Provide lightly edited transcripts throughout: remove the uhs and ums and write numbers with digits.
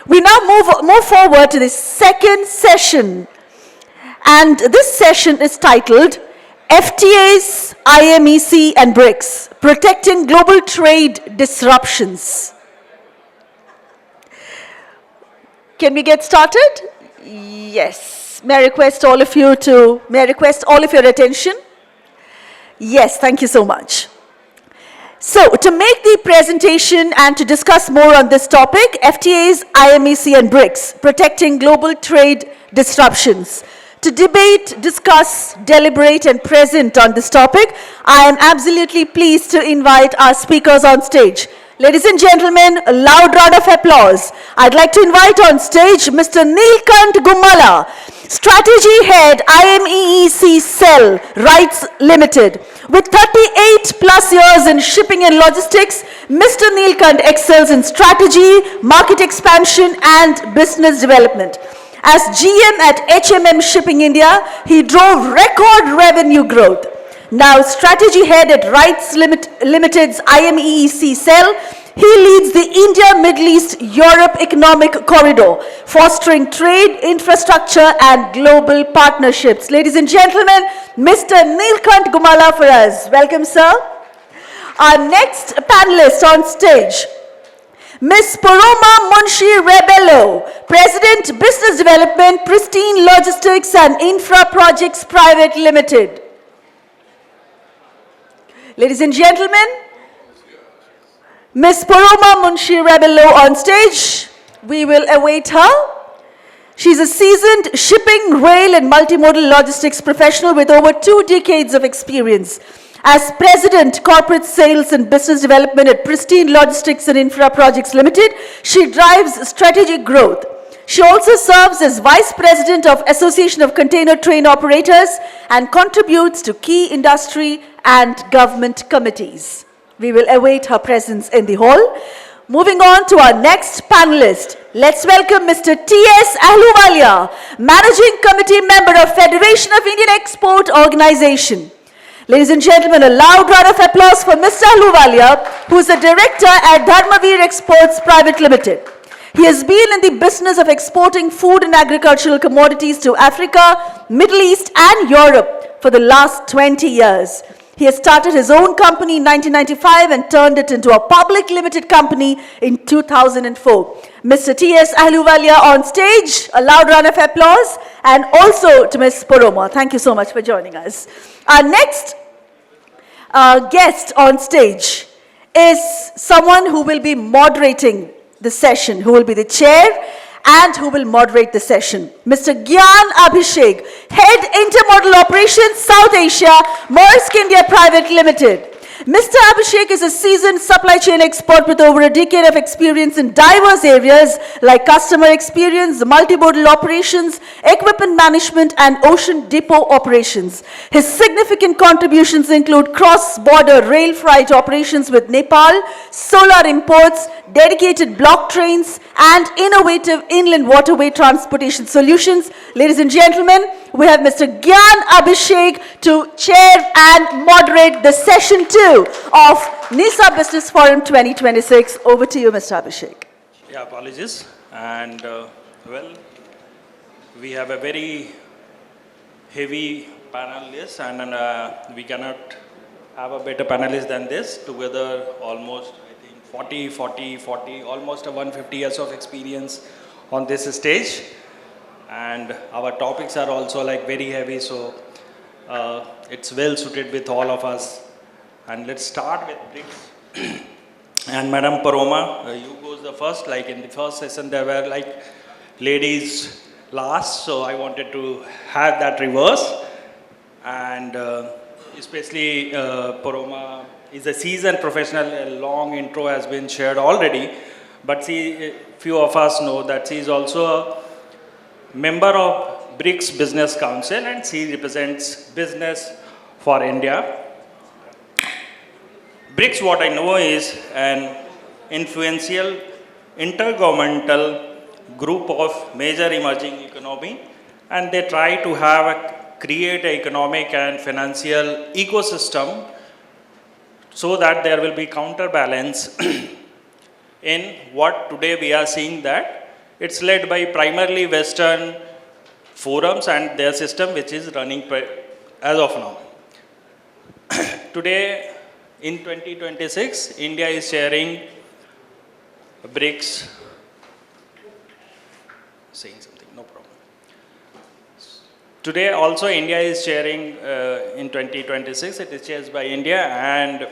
We now move forward to the second session. And this session is titled FTAs, IMEC and BRICS, Protecting Global Trade Disruptions. Can we get started? Yes. May I request all of your attention? Yes, thank you so much. So, to make the presentation and to discuss more on this topic, FTAs, IMEC and BRICS, Protecting Global Trade Disruptions. To debate, discuss, deliberate and present on this topic, I am absolutely pleased to invite our speakers on stage. Ladies and gentlemen, a loud round of applause. I'd like to invite on stage Mr. Neelkant Gummalla, Strategy Head, IMEEC Cell, RITES Limited. With 38 plus years in shipping and logistics, Mr. Neelkant excels in strategy, market expansion and business development. As GM at HMM Shipping India, he drove record revenue growth. Now Strategy Head at RITES Limited's IMEEC Cell, he leads the India-Middle East-Europe Economic Corridor, fostering trade, infrastructure and global partnerships. Ladies and gentlemen, Mr. Neelkant Gummalla for us. Welcome, sir. Our next panelist on stage, Ms. Poroma Munshi Rebello, President Business Development, Pristine Logistics and Infraprojects Private Limited. Ladies and gentlemen, Ms. Poroma Munshi Rebello on stage. We will await her. She's a seasoned shipping, rail and multimodal logistics professional with over 2 decades of experience. As President, Corporate Sales and Business Development at Pristine Logistics and Infraprojects Limited, she drives strategic growth. She also serves as Vice President of Association of Container Train Operators and contributes to key industry and government committees. We will await her presence in the hall. Moving on to our next panelist, let's welcome Mr. T.S. Ahluwalia, Managing Committee Member of Federation of Indian Export Organization. Ladies and gentlemen, a loud round of applause for Mr. Ahluwalia, who is a director at Dharmavir Exports Private Limited. He has been in the business of exporting food and agricultural commodities to Africa, Middle East and Europe for the last 20 years. He has started his own company in 1995 and turned it into a public limited company in 2004. Mr. T.S. Ahluwalia on stage, a loud round of applause, and also to Ms. Poroma. Thank you so much for joining us. Our next guest on stage is someone who will be moderating the session, who will be the chair and who will moderate the session. Mr. Gyan Abhishek, Head Intermodal Operations South Asia, Maersk India Private Limited. Mr. Abhishek is a seasoned supply chain expert with over a decade of experience in diverse areas like customer experience, multimodal operations, equipment management, and ocean depot operations. His significant contributions include cross-border rail freight operations with Nepal, solar imports, dedicated block trains, and innovative inland waterway transportation solutions. Ladies and gentlemen, we have Mr. Gyan Abhishek to chair and moderate the session 2 of NISAA Business Forum 2026. Over to you, Mr. Abhishek. Yeah, apologies. And well, we have a very heavy panel list, and we cannot have a better panelist than this. Together, almost, I think, 40, almost 150 years of experience on this stage. And our topics are also like very heavy, so it's well suited with all of us. And let's start with BRICS. And Madam Poroma, you go the first. Like in the first session, there were like ladies last, so I wanted to have that reverse. And especially Poroma is a seasoned professional. A long intro has been shared already, but few of us know that she is also a member of BRICS Business Council, and she represents business for India. BRICS, what I know, is an influential intergovernmental group of major emerging economy, and they try to create an economic and financial ecosystem so that there will be counterbalance in what today we are seeing, that It's led by primarily Western forums and their system which is running as of now. Today, in 2026, India is sharing BRICS, saying something, no problem. Today also India is sharing in 2026, it is chaired by India, and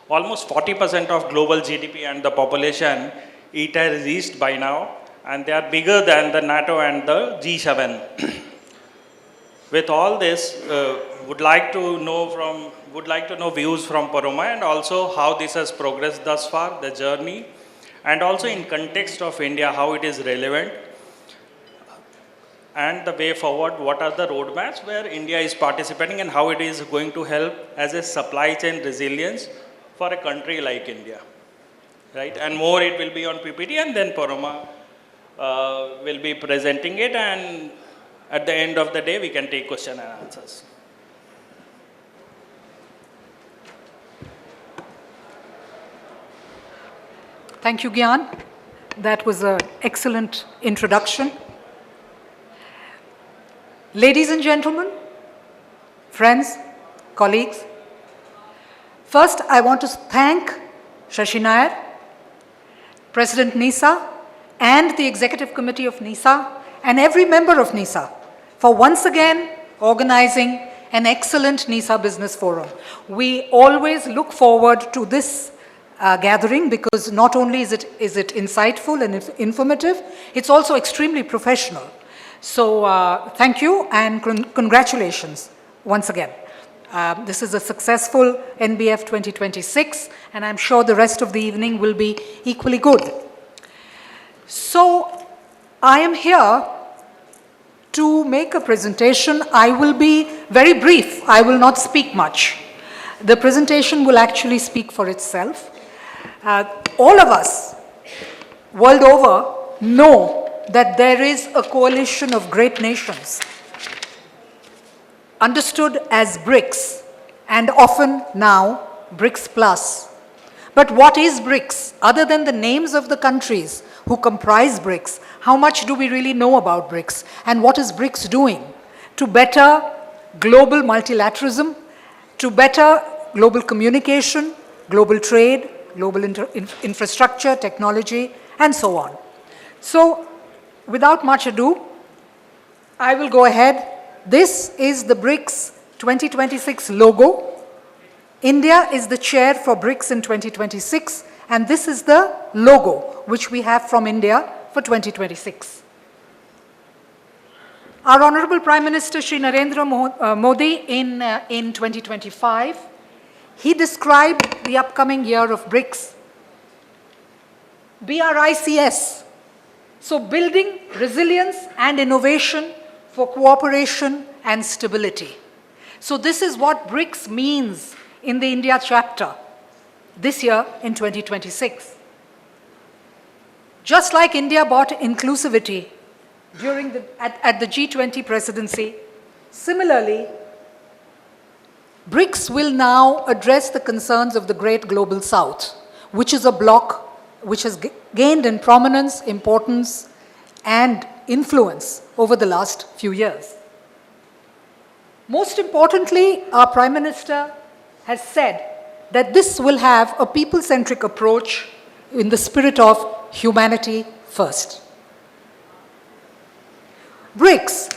almost 40% of global GDP and the population it has reached by now, and they are bigger than the NATO and the G7. With all this, would like to know views from Poroma and also how this has progressed thus far, the journey, and also in context of India, how it is relevant, and the way forward, what are the roadmaps where India is participating and how it is going to help as a supply chain resilience for a country like India, right? And more it will be on PPT, and then Poroma will be presenting it, and at the end of the day, we can take question and answers. Thank you, Gyan. That was an excellent introduction. Ladies and gentlemen, friends, colleagues, first I want to thank Shashi Nair, President NISAA, and the Executive Committee of NISAA, and every member of NISAA for once again organizing an excellent NISAA Business Forum. We always look forward to this gathering because not only is it insightful and informative, it's also extremely professional. So thank you and congratulations once again. This is a successful NBF 2026, and I'm sure the rest of the evening will be equally good. So I am here to make a presentation. I will be very brief. I will not speak much. The presentation will actually speak for itself. All of us world over know that there is a coalition of great nations understood as BRICS and often now BRICS Plus. But what is BRICS? Other than the names of the countries who comprise BRICS, how much do we really know about BRICS? And what is BRICS doing to better global multilateralism, to better global communication, global trade, global infrastructure, technology, and so on? So, without much ado, I will go ahead. This is the BRICS 2026 logo. India is the chair for BRICS in 2026, and this is the logo which we have from India for 2026. Our Honorable Prime Minister Shri Narendra Modi in 2025, he described the upcoming year of BRICS, BRICS, so building resilience and innovation for cooperation and stability. So this is what BRICS means in the India chapter this year in 2026. Just like India brought inclusivity during at the G20 presidency, similarly, BRICS will now address the concerns of the great global south, which is a bloc which has gained in prominence, importance, and influence over the last few years. Most importantly, our Prime Minister has said that this will have a people-centric approach in the spirit of humanity first. BRICS.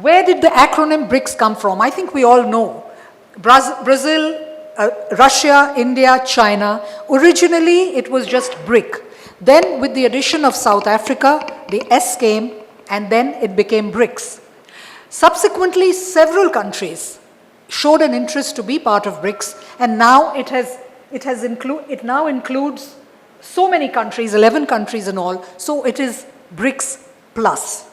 Where did the acronym BRICS come from? I think we all know. Brazil, Russia, India, China. Originally, it was just BRIC. Then, with the addition of South Africa, the S came, and then it became BRICS. Subsequently, several countries showed an interest to be part of BRICS, and now it now includes so many countries, 11 countries in all, so it is BRICS Plus.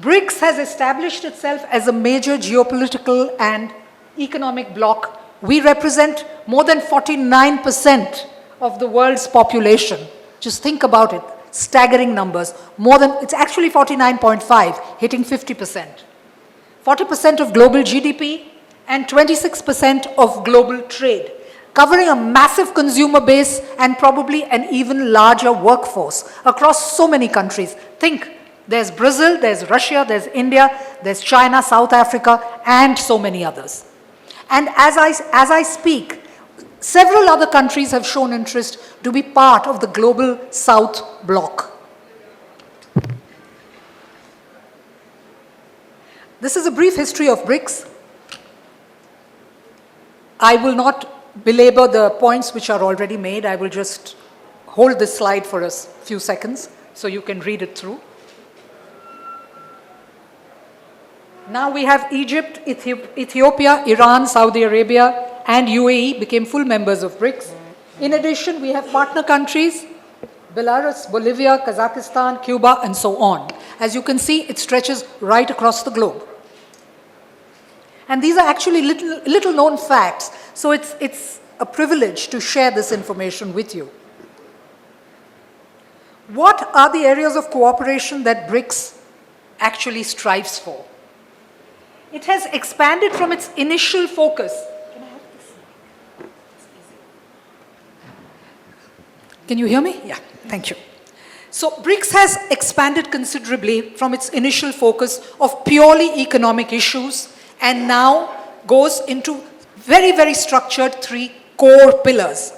BRICS has established itself as a major geopolitical and economic bloc. We represent more than 49% of the world's population. Just think about it, staggering numbers. It's actually 49.5, hitting 50%. 40% of global GDP and 26% of global trade. covering a massive consumer base and probably an even larger workforce across so many countries. Think, there's Brazil, there's Russia, there's India, there's China, South Africa, and so many others. And as I speak, several other countries have shown interest to be part of the global South bloc. This is a brief history of BRICS. I will not belabor the points which are already made. I will just hold this slide for a few seconds so you can read it through. Now we have Egypt, Ethiopia, Iran, Saudi Arabia, and UAE became full members of BRICS. In addition, we have partner countries, Belarus, Bolivia, Kazakhstan, Cuba, and so on. As you can see, it stretches right across the globe. And these are actually little known facts, so it's a privilege to share this information with you. What are the areas of cooperation that BRICS actually strives for? It has expanded from its initial focus. Can I have this? Can you hear me? Yeah, thank you. So BRICS has expanded considerably from its initial focus of purely economic issues and now goes into very, very structured 3 core pillars.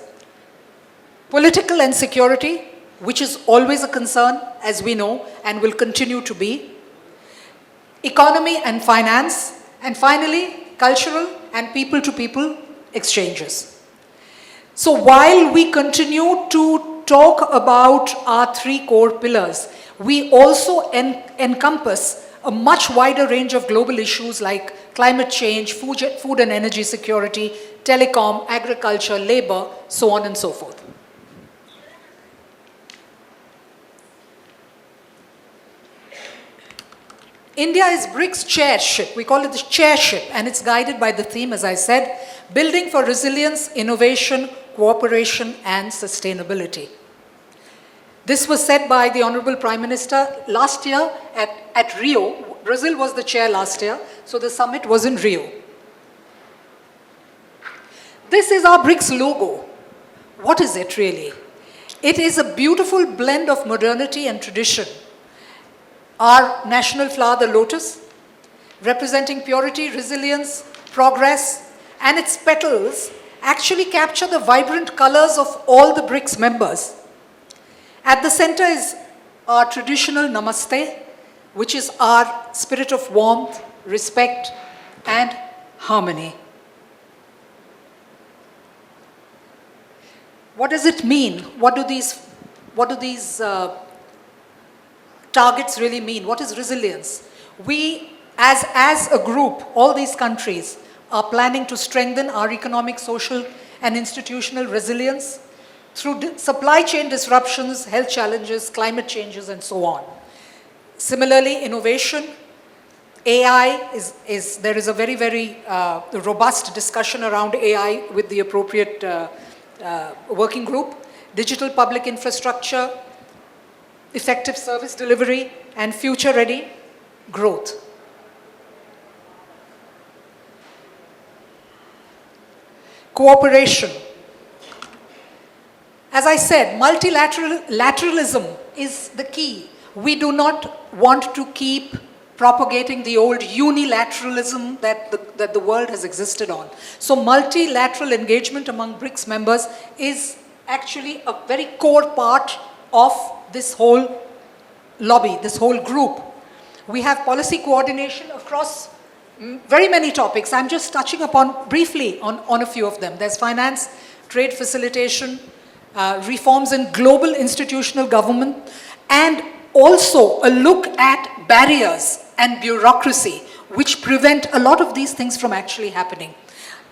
Political and security, which is always a concern, as we know, and will continue to be. Economy and finance, and finally, cultural and people-to-people exchanges. So while we continue to talk about our 3 core pillars, we also encompass a much wider range of global issues like climate change, food and energy security, telecom, agriculture, labor, so on and so forth. India is BRICS chairship. We call it the chairship, and it's guided by the theme, as I said, building for resilience, innovation, cooperation, and sustainability. This was said by the Honorable Prime Minister last year at Rio. Brazil was the chair last year, so the summit was in Rio. This is our BRICS logo. What is it really? It is a beautiful blend of modernity and tradition. Our national flower, the lotus, representing purity, resilience, progress, and its petals actually capture the vibrant colors of all the BRICS members. At the center is our traditional namaste, which is our spirit of warmth, respect, and harmony. What does it mean? What do these targets really mean? What is resilience? We, as a group, all these countries, are planning to strengthen our economic, social, and institutional resilience through supply chain disruptions, health challenges, climate changes, and so on. Similarly, innovation, AI, there is a very, very robust discussion around AI with the appropriate working group, digital public infrastructure, effective service delivery, and future-ready growth. Cooperation. As I said, multilateralism is the key. We do not want to keep propagating the old unilateralism that the world has existed on. So multilateral engagement among BRICS members is actually a very core part of this whole lobby, this whole group. We have policy coordination across very many topics. I'm just touching upon briefly on a few of them. There's finance, trade facilitation, reforms in global institutional government, and also a look at barriers and bureaucracy which prevent a lot of these things from actually happening.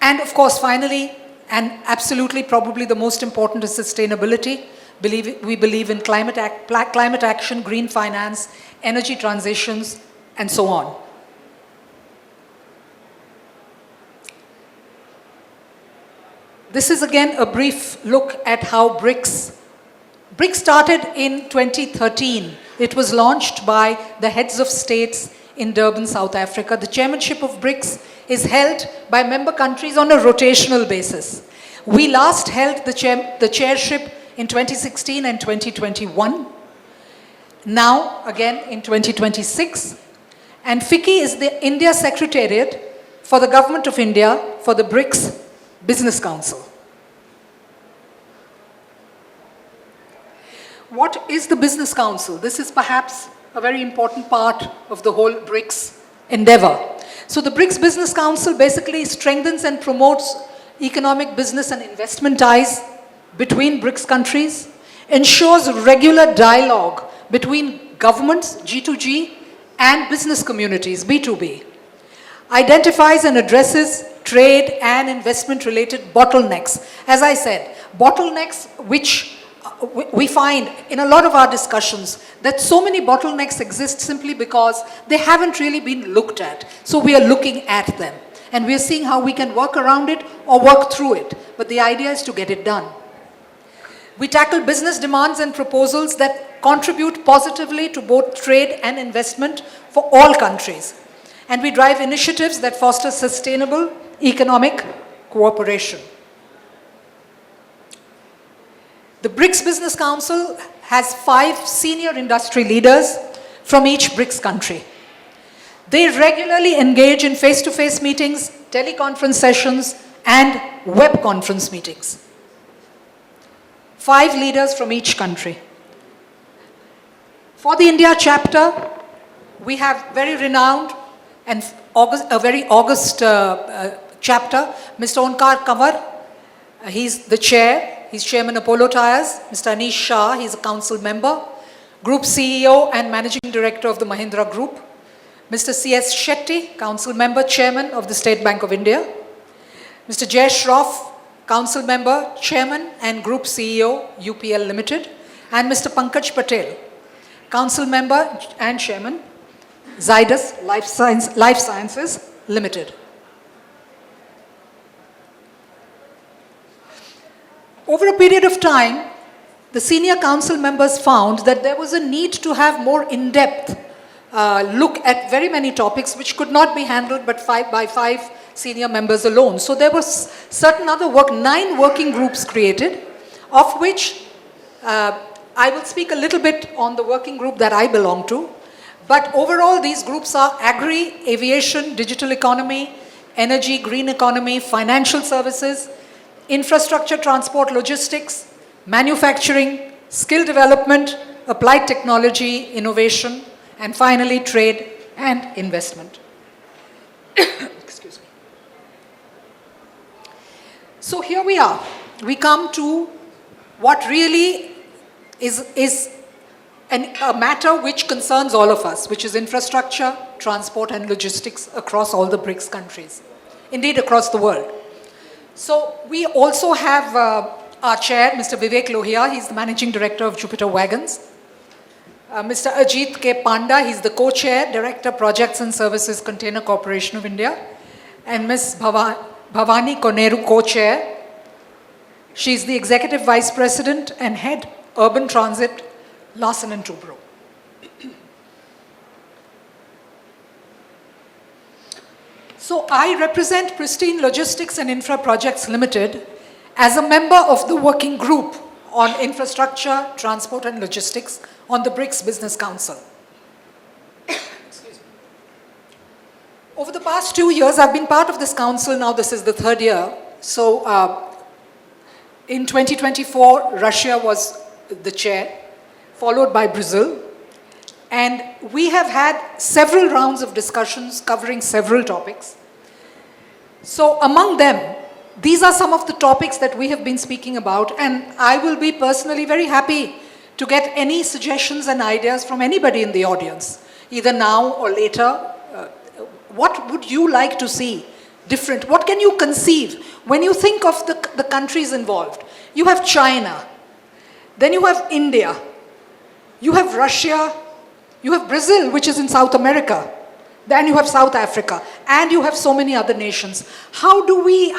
And of course, finally, and absolutely probably the most important is sustainability. We believe in climate action, green finance, energy transitions, and so on. This is again a brief look at how BRICS started in 2013. It was launched by the heads of states in Durban, South Africa. The chairmanship of BRICS is held by member countries on a rotational basis. We last held the chairship in 2016 and 2021. Now, again in 2026. And FICCI is the India Secretariat for the Government of India for the BRICS Business Council. What is the Business Council? This is perhaps a very important part of the whole BRICS endeavor. So the BRICS Business Council basically strengthens and promotes economic, business and investment ties between BRICS countries, ensures regular dialogue between governments, G2G, and business communities, B2B, identifies and addresses trade and investment related bottlenecks. As I said, bottlenecks which we find in a lot of our discussions that so many bottlenecks exist simply because they haven't really been looked at. So we are looking at them and we are seeing how we can work around it or work through it. But the idea is to get it done. We tackle business demands and proposals that contribute positively to both trade and investment for all countries. And we drive initiatives that foster sustainable economic cooperation. The BRICS Business Council has 5 senior industry leaders from each BRICS country. They regularly engage in face-to-face meetings, teleconference sessions, and web conference meetings. 5 leaders from each country. For the India chapter, we have very renowned and a very august chapter, Mr. Onkar Kanwar. He's the chair. He's chairman of Apollo Tyres. Mr. Anish Shah, he's a council member. Group CEO and managing director of the Mahindra Group. Mr. C.S. Shetty, council member, chairman of the State Bank of India. Mr. Jay Shroff, council member, chairman and group CEO, UPL Limited. And Mr. Pankaj Patel, council member and chairman, Zydus Life Sciences Limited. Over a period of time, the senior council members found that there was a need to have more in-depth look at very many topics which could not be handled but by 5 senior members alone. So there was certain other work, 9 working groups created, of which I will speak a little bit on the working group that I belong to. But overall, these groups are agri, aviation, digital economy, energy, green economy, financial services, infrastructure, transport, logistics, manufacturing, skill development, applied technology, innovation, and finally trade and investment. Excuse me. So here we are. We come to what really is a matter which concerns all of us, which is infrastructure, transport and logistics across all the BRICS countries, indeed across the world. So we also have our chair, Mr. Vivek Lohia. He's the managing director of Jupiter Wagons. Mr. Ajit K. Panda, he's the co-chair, director, projects and services, Container Corporation of India. And Ms. Bhavani Koneru, co-chair. She's the executive vice president and head, urban transit, Larsen & Toubro. So I represent Pristine Logistics and Infraprojects Limited as a member of the working group on infrastructure, transport and logistics on the BRICS Business Council. Excuse me. Over the past 2 years, I've been part of this council. Now this is the 3rd year. So in 2024, Russia was the chair, followed by Brazil. And we have had several rounds of discussions covering several topics. So among them, these are some of the topics that we have been speaking about, and I will be personally very happy to get any suggestions and ideas from anybody in the audience, either now or later. What would you like to see different? What can you conceive when you think of the countries involved? You have China, then you have India, you have Russia, you have Brazil, which is in South America, then you have South Africa, and you have so many other nations. How do we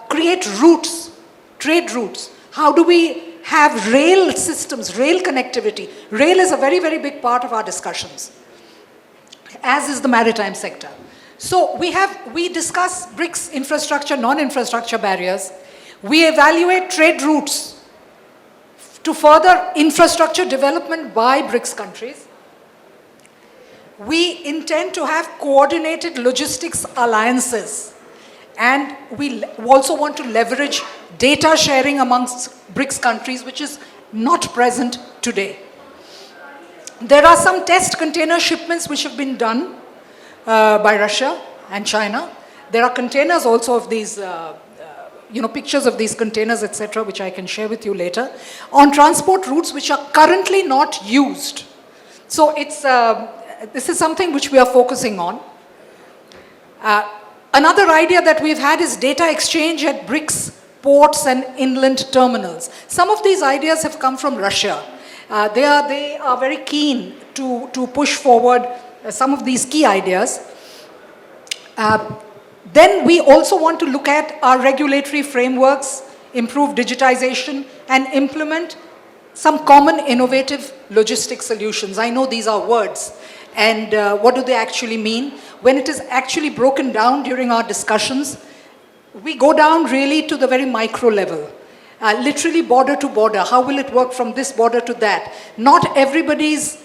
create routes, trade routes? How do we have rail systems, rail connectivity? Rail is a very, very big part of our discussions, as is the maritime sector. So we discuss BRICS infrastructure, non-infrastructure barriers. We evaluate trade routes to further infrastructure development by BRICS countries. We intend to have coordinated logistics alliances, and we also want to leverage data sharing amongst BRICS countries, which is not present today. There are some test container shipments which have been done by Russia and China. There are containers also of these, pictures of these containers, etc., which I can share with you later, on transport routes which are currently not used. So this is something which we are focusing on. Another idea that we've had is data exchange at BRICS ports and inland terminals. Some of these ideas have come from Russia. They are very keen to push forward some of these key ideas. Then we also want to look at our regulatory frameworks, improve digitization, and implement some common innovative logistic solutions. I know these are words, and what do they actually mean? When it is actually broken down during our discussions, we go down really to the very micro level. Literally border to border. How will it work from this border to that? Not everybody's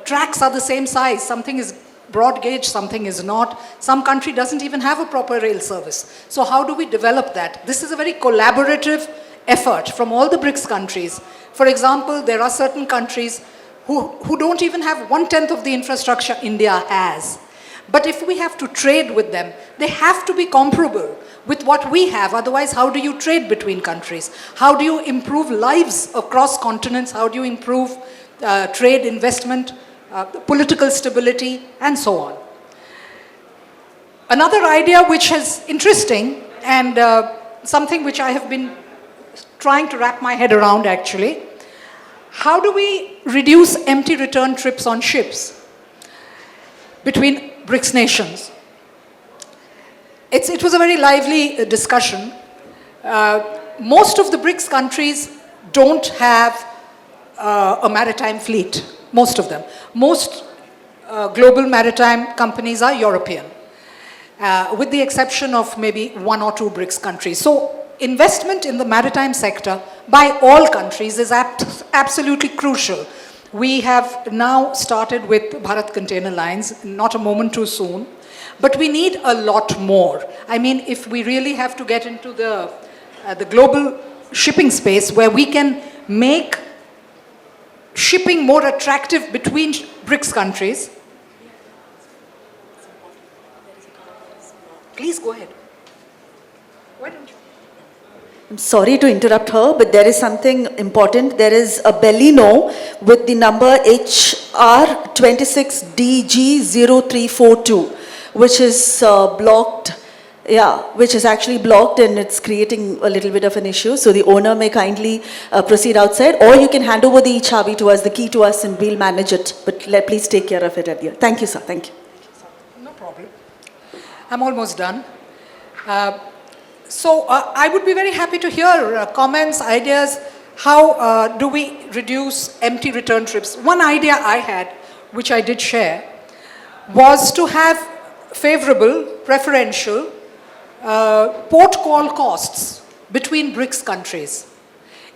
tracks are the same size. Something is broad gauge, something is not. Some country doesn't even have a proper rail service. So how do we develop that? This is a very collaborative effort from all the BRICS countries. For example, there are certain countries who don't even have 1/10 of the infrastructure India has. But if we have to trade with them, they have to be comparable with what we have. Otherwise, how do you trade between countries? How do you improve lives across continents? How do you improve trade, investment, political stability, and so on? Another idea which is interesting, and something which I have been trying to wrap my head around actually, how do we reduce empty return trips on ships between BRICS nations? It was a very lively discussion. Most of the BRICS countries don't have a maritime fleet, most of them. Most global maritime companies are European, with the exception of maybe 1 or 2 BRICS countries. So investment in the maritime sector by all countries is absolutely crucial. We have now started with Bharat Container Lines, not a moment too soon, but we need a lot more. I mean, if we really have to get into the global shipping space where we can make shipping more attractive between BRICS countries. Please go ahead. Why don't you? I'm sorry to interrupt her, but there is something important. There is a Bellino with the number HR26DG0342, which is blocked. Yeah, which is actually blocked, and it's creating a little bit of an issue. So the owner may kindly proceed outside, or you can hand over the chabi to us, the key to us, and we'll manage it. But please take care of it at the end. Thank you, sir. Thank you. No problem. I'm almost done. So I would be very happy to hear comments, ideas. How do we reduce empty return trips? One idea I had, which I did share, was to have favorable, preferential port call costs between BRICS countries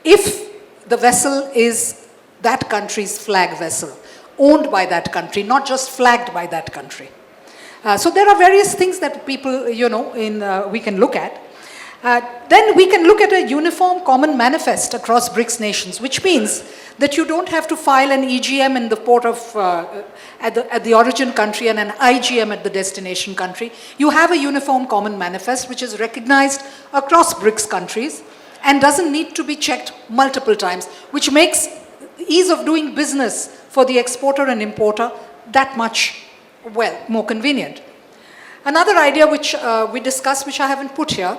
if the vessel is that country's flag vessel, owned by that country, not just flagged by that country. So there are various things that people, we can look at. Then we can look at a uniform common manifest across BRICS nations, which means that you don't have to file an EGM in the port of, at the origin country and an IGM at the destination country. You have a uniform common manifest which is recognized across BRICS countries and doesn't need to be checked multiple times, which makes ease of doing business for the exporter and importer that much, more convenient. Another idea which we discussed, which I haven't put here,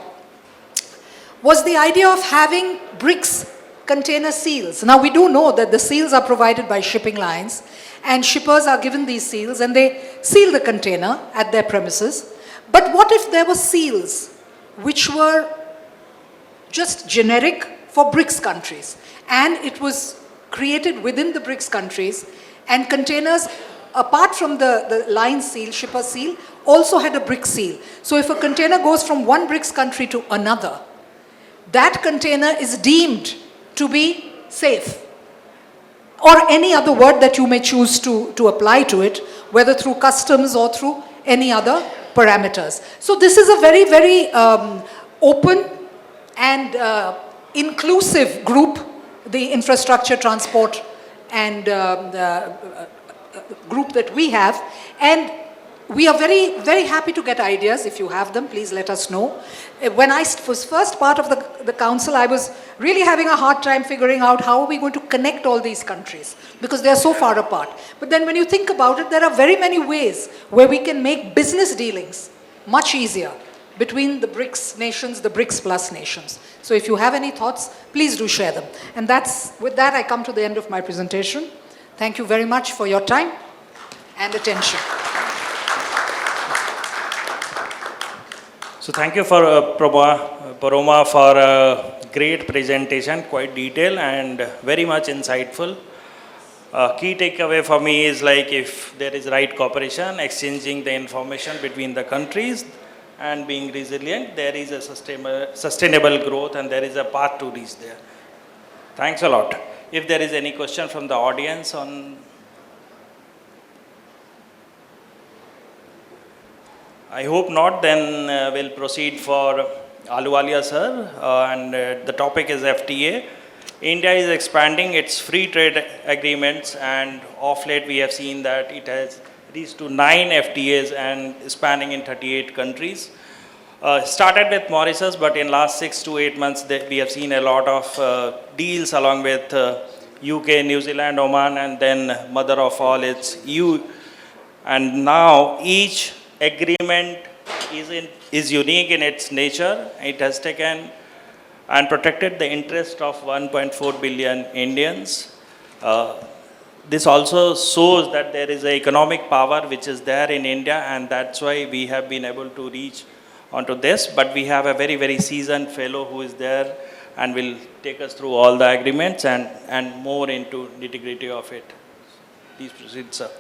was the idea of having BRICS container seals. Now we do know that the seals are provided by shipping lines, and shippers are given these seals and they seal the container at their premises. But what if there were seals which were just generic for BRICS countries, and it was created within the BRICS countries, and containers apart from the line seal, shipper seal, also had a BRICS seal. So if a container goes from one BRICS country to another, that container is deemed to be safe. Or any other word that you may choose to apply to it, whether through customs or through any other parameters. So this is a very, very open and inclusive group, the infrastructure, transport, and group that we have. And we are very, very happy to get ideas. If you have them, please let us know. When I was first part of the council, I was really having a hard time figuring out how are we going to connect all these countries, because they are so far apart. But then when you think about it, there are very many ways where we can make business dealings much easier between the BRICS nations, the BRICS plus nations. So if you have any thoughts, please do share them. And with that, I come to the end of my presentation. Thank you very much for your time and attention. So thank you for Poroma for a great presentation, quite detailed and very much insightful. Key takeaway for me is like if there is right cooperation, exchanging the information between the countries and being resilient, there is a sustainable growth and there is a path to reach there. Thanks a lot. If there is any question from the audience on... I hope not, then we'll proceed for Ahluwalia sir, and the topic is FTA. India is expanding its free trade agreements, and of late we have seen that it has reached to 9 FTAs and spanning in 38 countries. Started with Mauritius, but in last 6 to 8 months we have seen a lot of deals along with UK, New Zealand, Oman, and then mother of all it's EU. And now each agreement is unique in its nature. It has taken and protected the interest of 1.4 billion Indians. This also shows that there is an economic power which is there in India, and that's why we have been able to reach onto this. But we have a very, very seasoned fellow who is there and will take us through all the agreements and more into nitty-gritty of it. Please proceed, sir.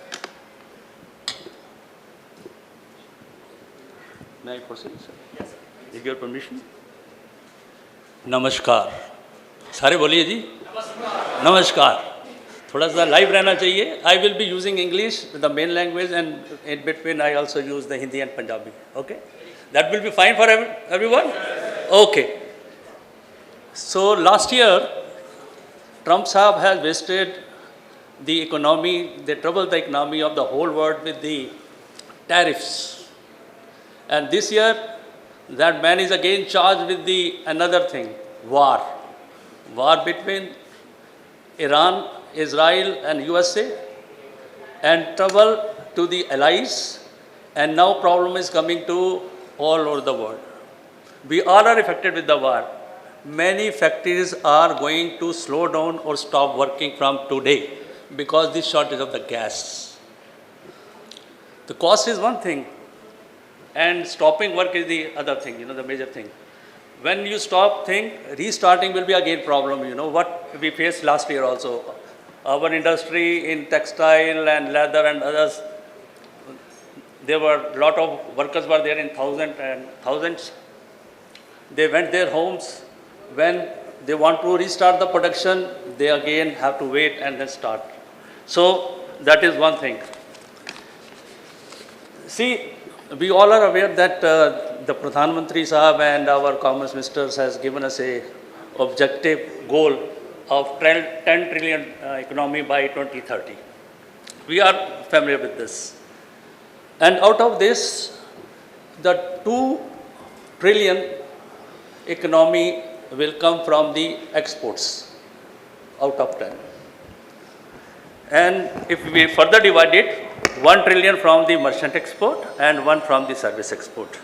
May I proceed, sir? Yes, sir. With your permission. नमस्कार. सारे बोलिए जी. नमस्कार. थोड़ा सा live रहना चाहिए. I will be using English, the main language, and in between I also use the Hindi and Punjabi. Okay? That will be fine for everyone? Okay. So last year, Trump Saab has wasted the economy, they troubled the economy of the whole world with the tariffs. And this year, that man is again charged with another thing, war. War between Iran, Israel and USA, and trouble to the allies, and now problem is coming to all over the world. We all are affected with the war. Many factories are going to slow down or stop working from today because the shortage of the gas. The cost is one thing, and stopping work is the other thing, the major thing. When you stop restarting will be again problem, what we faced last year also. Our industry in textile and leather and others, there were a lot of workers were there in thousands. They went their homes. When they want to restart the production, they again have to wait and then start. So that is one thing. See, we all are aware that the Pradhan Mantri Sahab and our Commerce Ministers has given us a objective goal of 10 trillion economy by 2030. We are familiar with this. And out of this, the 2 trillion economy will come from the exports out of 10. And if we further divide it, 1 trillion from the merchant export and 1 from the service export.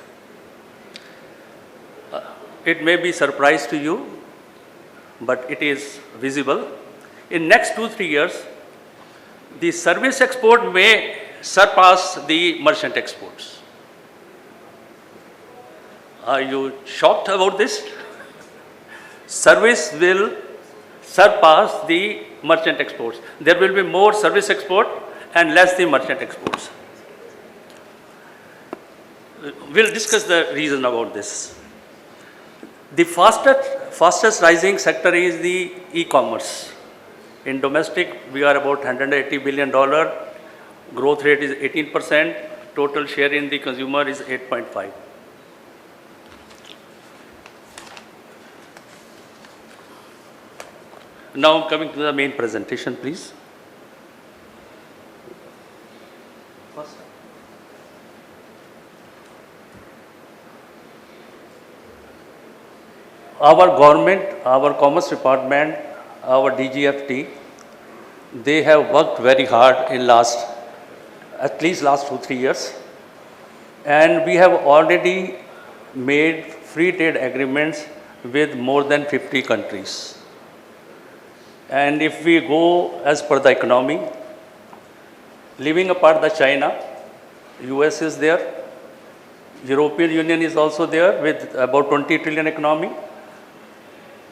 It may be surprise to you, but it is visible. In next 2-3 years, the service export may surpass the merchant exports. Are you shocked about this? Service will surpass the merchant exports. There will be more service export and less the merchant exports. We'll discuss the reason about this. The fastest rising sector is the e-commerce. In domestic, we are about $180 billion. Growth rate is 18%. Total share in the consumer is 8.5. Now coming to the main presentation, please. First. Our government, our commerce department, our DGFT, they have worked very hard in at least last 2-3 years. And we have already made free trade agreements with more than 50 countries. And if we go as per the economy, leaving apart the China, US is there, European Union is also there with about 20 trillion economy.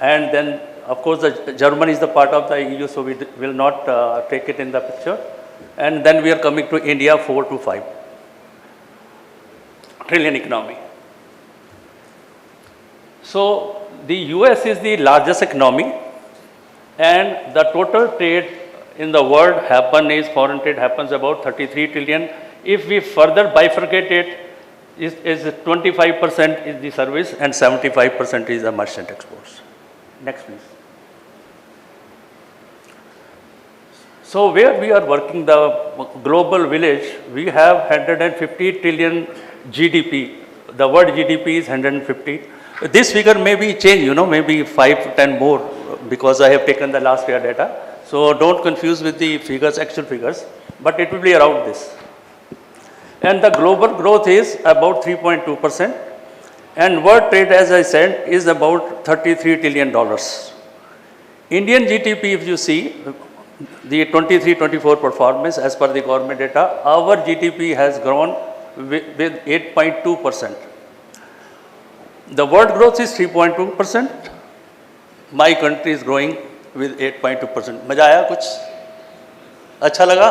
And then, of course, Germany is the part of the EU, so we will not take it in the picture. And then we are coming to India, 4 to 5 trillion economy. So the US is the largest economy, and the total trade in the world foreign trade happens about 33 trillion. If we further bifurcate it, is 25% is the service and 75% is the merchant exports. Next, please. So where we are working the global village, we have 150 trillion GDP. The word GDP is 150. This figure may be changed, maybe 5 to 10 more because I have taken the last year data. So don't confuse with the figures, actual figures, but it will be around this. And the global growth is about 3.2%. And world trade, as I said, is about $33 trillion. Indian GDP, if you see, the 23-24 performance as per the government data, our GDP has grown with 8.2%. The world growth is 3.2%. My country is growing with 8.2%. मजा आया कुछ? अच्छा लगा?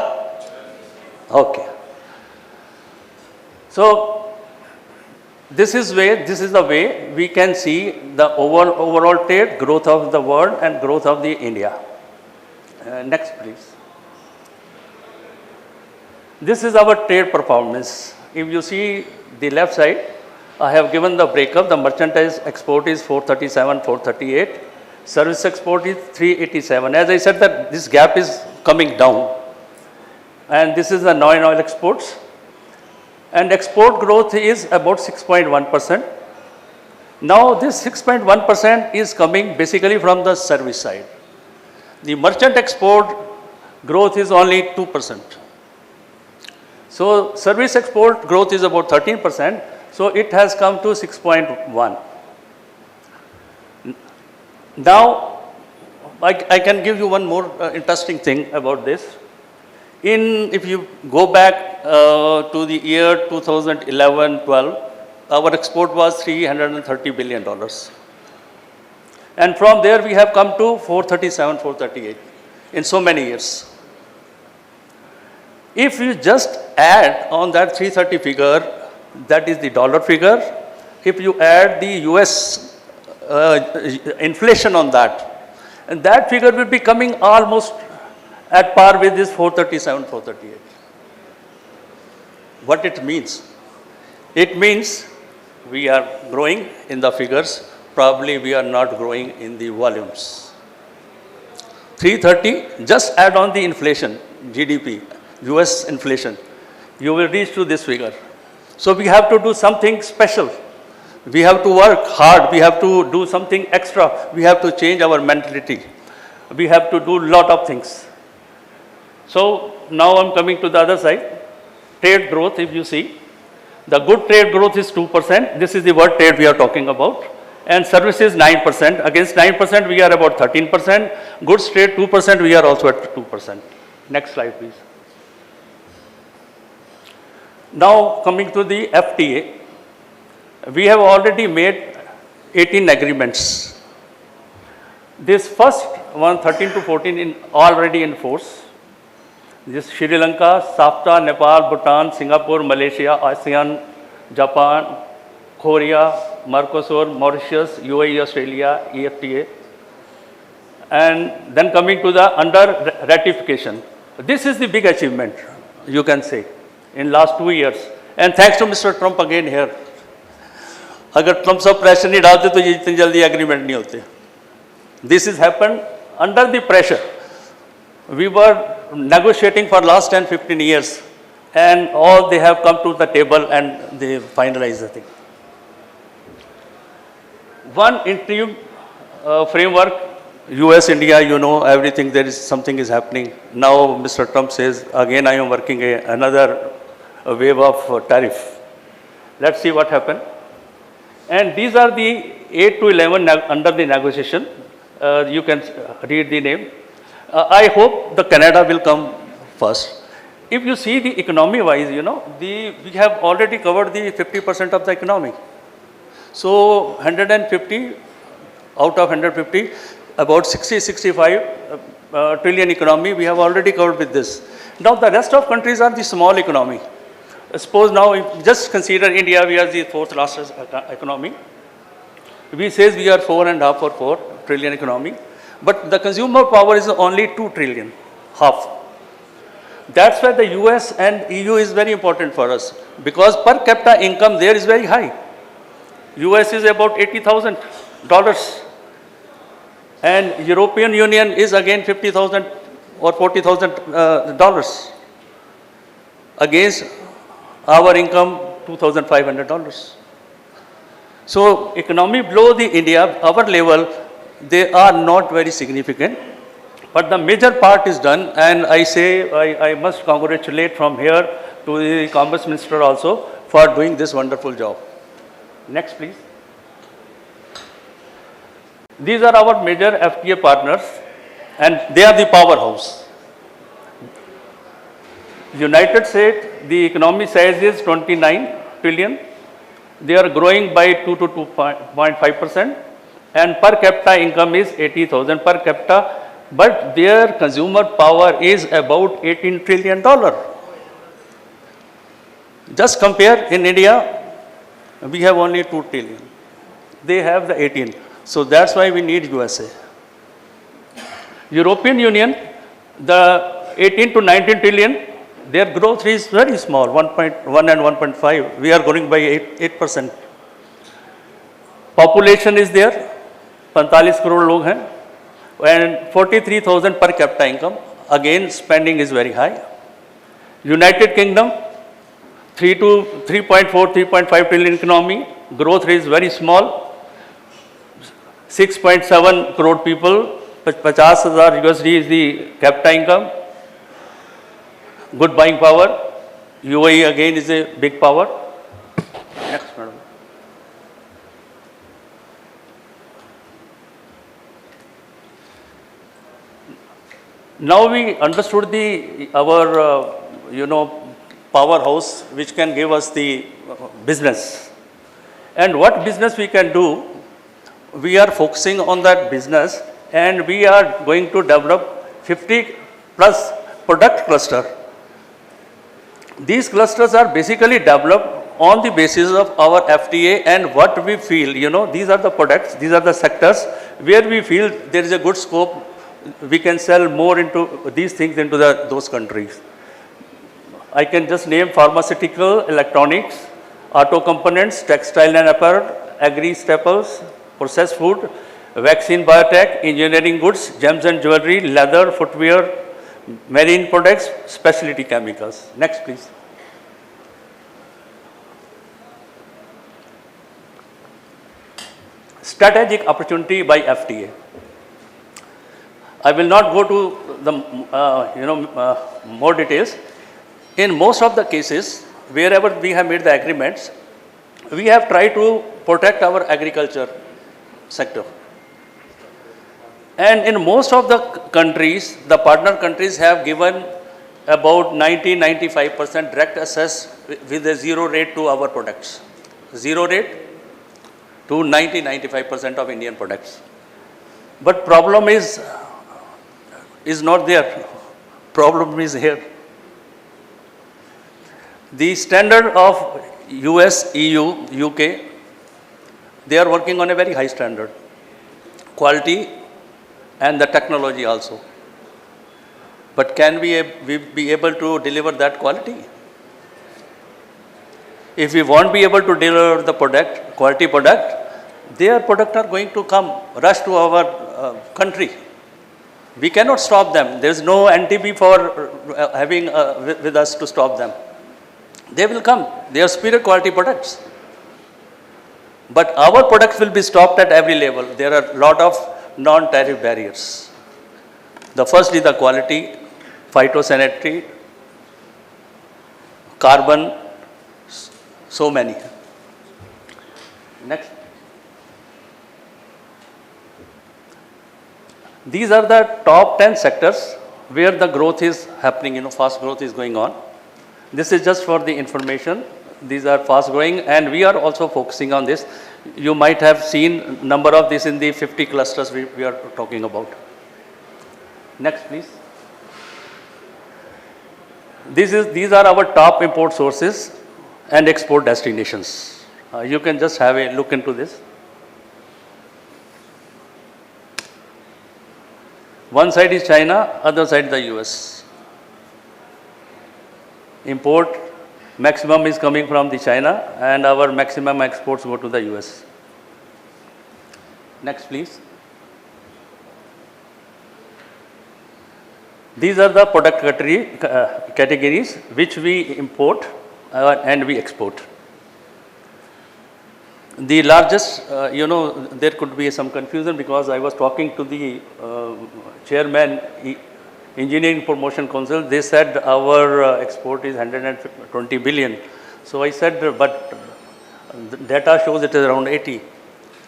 Okay. So this is the way we can see the overall trade growth of the world and growth of the India. Next, please. This is our trade performance. If you see the left side, I have given the breakup. The merchandise export is 437, 438. Service export is 387. As I said, that this gap is coming down. And this is the non-oil exports. And export growth is about 6.1%. Now this 6.1% is coming basically from the service side. The merchant export growth is only 2%. So service export growth is about 13%. So it has come to 6.1. Now I can give you one more interesting thing about this. If you go back to the year 2011-12, our export was $330 billion. And from there we have come to 437, 438 in so many years. If you just add on that 330 figure, that is the dollar figure, if you add the US inflation on that, and that figure will be coming almost at par with this 437, 438. What it means? It means we are growing in the figures, probably we are not growing in the volumes. 330, just add on the inflation, GDP, US inflation, you will reach to this figure. So we have to do something special. We have to work hard, we have to do something extra, we have to change our mentality. We have to do a lot of things. So now I'm coming to the other side. Trade growth, if you see, the good trade growth is 2%. This is the world trade we are talking about. And services 9%. Against 9%, we are about 13%. Goods trade 2%, we are also at 2%. Next slide, please. Now coming to the FTA. We have already made 18 agreements. This first one, 13 to 14, already in force. This Sri Lanka, SAFTA, Nepal, Bhutan, Singapore, Malaysia, ASEAN, Japan, Korea, Mercosur, Mauritius, UAE, Australia, FTA. And then coming to the under ratification. This is the big achievement, you can say, in last 2 years. And thanks to Mr. Trump again here. अगर Trump सब pressure नहीं डालते तो ये इतनी जल्दी agreement नहीं होते. This has happened under the pressure. We were negotiating for last 10-15 years and all they have come to the table and they finalized the thing. One interim framework, US, India, you know, everything, there is something is happening. Now Mr. Trump says, again I am working another wave of tariff. Let's see what happens. And these are the 8 to 11 under the negotiation. You can read the name. I hope the Canada will come first. If you see the economy wise, you know, we have already covered the 50% of the economy. So 150 out of 150, about 60-65 trillion economy we have already covered with this. Now the rest of countries are the small economy. Suppose now just consider India, we are the 4th largest economy. We says we are 4.5 or 4 trillion economy, but the consumer power is only 2 trillion, half. That's why the US and EU is very important for us, because per capita income there is very high. US is about $80,000 and European Union is again $50,000 or $40,000 against our income $2,500. So economy below the India, our level, they are not very significant, but the major part is done, and I say I must congratulate from here to the Commerce Minister also for doing this wonderful job. Next please. These are our major FTA partners and they are the powerhouse. United States, the economy size is 29 trillion. They are growing by 2 to 2.5% and per capita income is 80,000 per capita, but their consumer power is about $18 trillion. Just compare, in India, we have only 2 trillion. They have the 18. So that's why we need USA. European Union, the 18 to 19 trillion, their growth is very small, 1.1 and 1.5. We are growing by 8%. Population is there, 45 crore log hain, and 43,000 per capita income. Again, spending is very high. United Kingdom, 3.5 trillion economy, growth rate is very small. 6.7 crore people, 50,000 USD is the capita income. Good buying power. UAE again is a big power. Next, madam. Now we understood our powerhouse which can give us the business. And what business we can do, we are focusing on that business and we are going to develop 50 plus product cluster. These clusters are basically developed on the basis of our FTA and what we feel, these are the products, these are the sectors where we feel there is a good scope, we can sell more into these things into those countries. I can just name pharmaceutical, electronics, auto components, textile and apparel, agri staples, processed food, vaccine biotech, engineering goods, gems and jewelry, leather, footwear, marine products, specialty chemicals. Next, please. Strategic opportunity by FTA. I will not go to the more details. In most of the cases, wherever we have made the agreements, we have tried to protect our agriculture sector. And in most of the countries, the partner countries have given about 90-95% direct access with a zero rate to our products. Zero rate to 90-95% of Indian products. But problem is not there. Problem is here. The standard of US, EU, UK, they are working on a very high standard. Quality and the technology also. But can we be able to deliver that quality? If we won't be able to deliver the product, quality product, their product are going to come, rush to our country. We cannot stop them. There is no NTB for having with us to stop them. They will come. They are superior quality products. But our products will be stopped at every level. There are a lot of non-tariff barriers. The first is the quality, phytosanitary, carbon, so many. Next. These are the top 10 sectors where the growth is happening, fast growth is going on. This is just for the information. These are fast growing and we are also focusing on this. You might have seen number of this in the 50 clusters we are talking about. Next, please. These are our top import sources and export destinations. You can just have a look into this. One side is China, other side the US. Import maximum is coming from the China and our maximum exports go to the US. Next, please. These are the product categories which we import and we export. The largest, there could be some confusion because I was talking to the chairman, Engineering Promotion Council. They said our export is 120 billion. So I said, but the data shows it is around 80.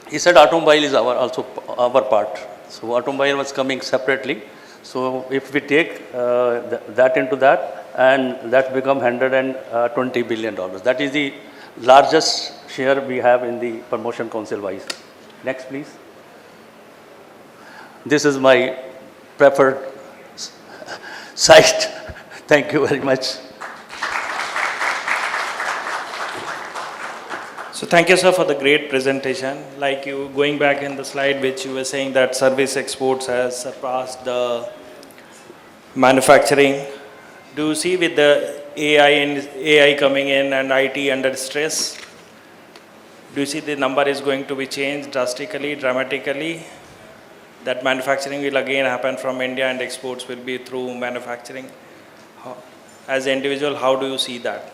He said automobile is also our part. So automobile was coming separately. So if we take that into that, and that become $120 billion. That is the largest share we have in the promotion council wise. Next, please. This is my preferred site. Thank you very much. So thank you, sir, for the great presentation. Like you going back in the slide which you were saying that service exports has surpassed the manufacturing. Do you see with the AI coming in and IT under stress, do you see the number is going to be changed drastically, dramatically? That manufacturing will again happen from India and exports will be through manufacturing. As an individual, how do you see that?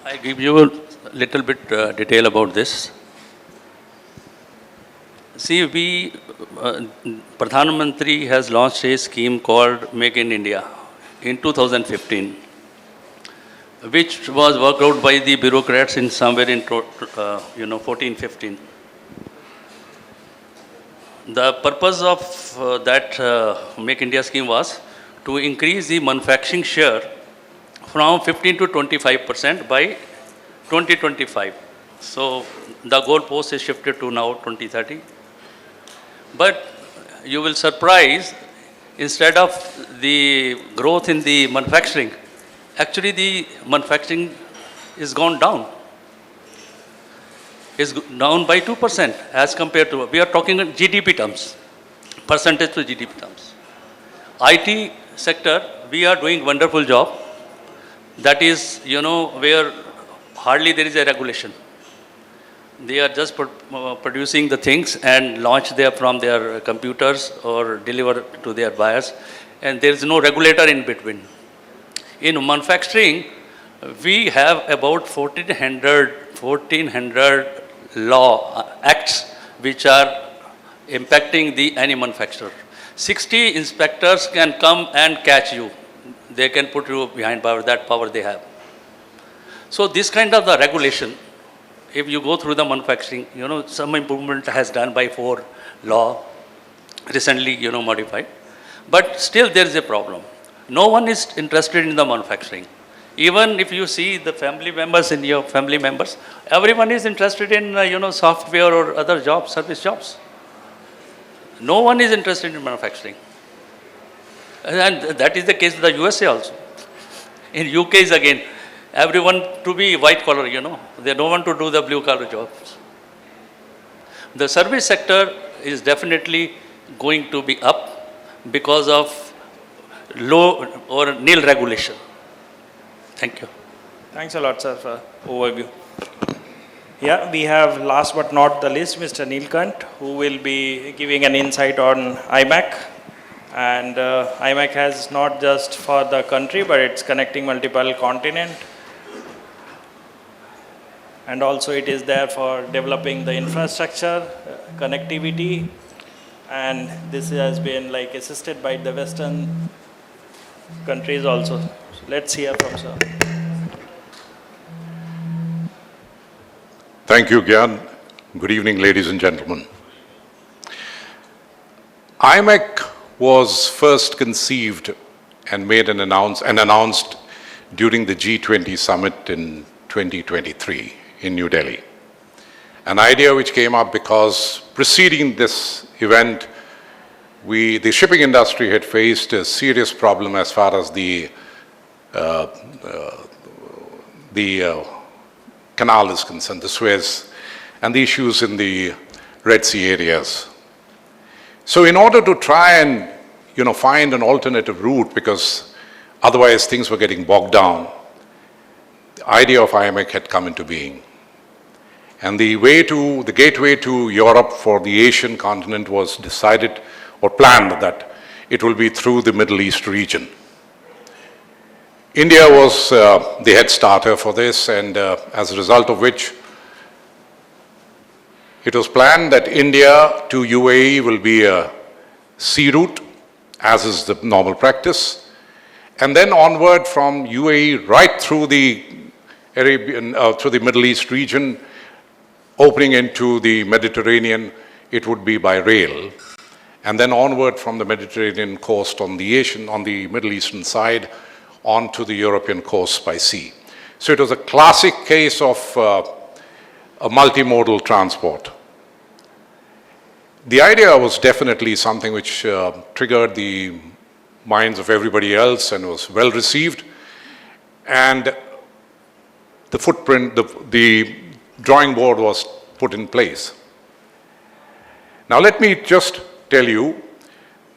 I give you a little bit detail about this. See, Pradhan Mantri has launched a scheme called Make in India in 2015, which was worked out by the bureaucrats in somewhere in 14-15. The purpose of that Make India scheme was to increase the manufacturing share from 15 to 25% by 2025. So the goal post is shifted to now 2030. But you will surprise, instead of the growth in the manufacturing, actually the manufacturing is gone down. Is down by 2% as compared to, we are talking in GDP terms, percentage to GDP terms. IT sector, we are doing wonderful job. That is, where hardly there is a regulation. They are just producing the things and launch there from their computers or deliver to their buyers. And there is no regulator in between. In manufacturing, we have about 1400 law acts which are impacting any manufacturer. 60 inspectors can come and catch you. They can put you behind power, that power they have. So this kind of the regulation, if you go through the manufacturing, some improvement has done by 4 law, recently, modified. But still there is a problem. No one is interested in the manufacturing. Even if you see the family members in your family members, everyone is interested in, software or other jobs, service jobs. No one is interested in manufacturing. And that is the case with the USA also. In UK is again, everyone to be white collar, you know. They don't want to do the blue collar jobs. The service sector is definitely going to be up because of low or nil regulation. Thank you. Thanks a lot, sir, for overview. Yeah, we have last but not the least, Mr. Neelkant, who will be giving an insight on IMEC. And IMEC has not just for the country, but it's connecting multiple continents. And also it is there for developing the infrastructure, connectivity, and this has been like assisted by the Western countries also. So let's hear from sir. Thank you, Gyan. Good evening, ladies and gentlemen. IMEC was first conceived and made and announced during the G20 summit in 2023 in New Delhi. An idea which came up because preceding this event, the shipping industry had faced a serious problem as far as the canal is concerned, the Suez, and the issues in the Red Sea areas. So in order to try and find an alternative route, because otherwise things were getting bogged down, the idea of IMEC had come into being. And the gateway to Europe for the Asian continent was decided or planned that it will be through the Middle East region. India was the head starter for this, and as a result of which it was planned that India to UAE will be a sea route, as is the normal practice, and then onward from UAE right through the Middle East region, opening into the Mediterranean, it would be by rail, and then onward from the Mediterranean coast on the Middle Eastern side, onto the European coast by sea. So it was a classic case of a multimodal transport. The idea was definitely something which triggered the minds of everybody else and was well received. And the footprint, the drawing board was put in place. Now let me just tell you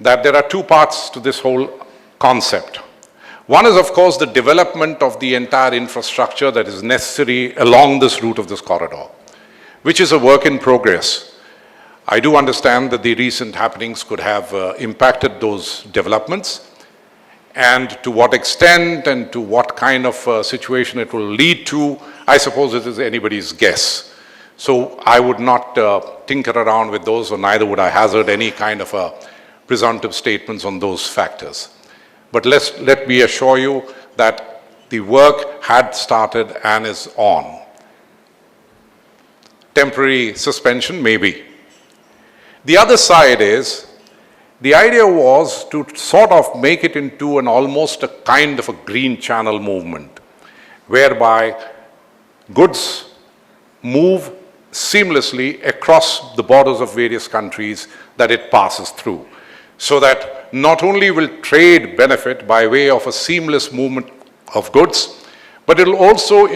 that there are two parts to this whole concept. One is, of course, the development of the entire infrastructure that is necessary along this route of this corridor, which is a work in progress. I do understand that the recent happenings could have impacted those developments, and to what extent and to what kind of situation it will lead to, I suppose it is anybody's guess. So I would not tinker around with those, or neither would I hazard any kind of presumptive statements on those factors. But let me assure you that the work had started and is on. Temporary suspension, maybe. The other side is, the idea was to sort of make it into almost a kind of a green channel movement, whereby goods move seamlessly across the borders of various countries that it passes through, so that not only will trade benefit by way of a seamless movement of goods, but it will also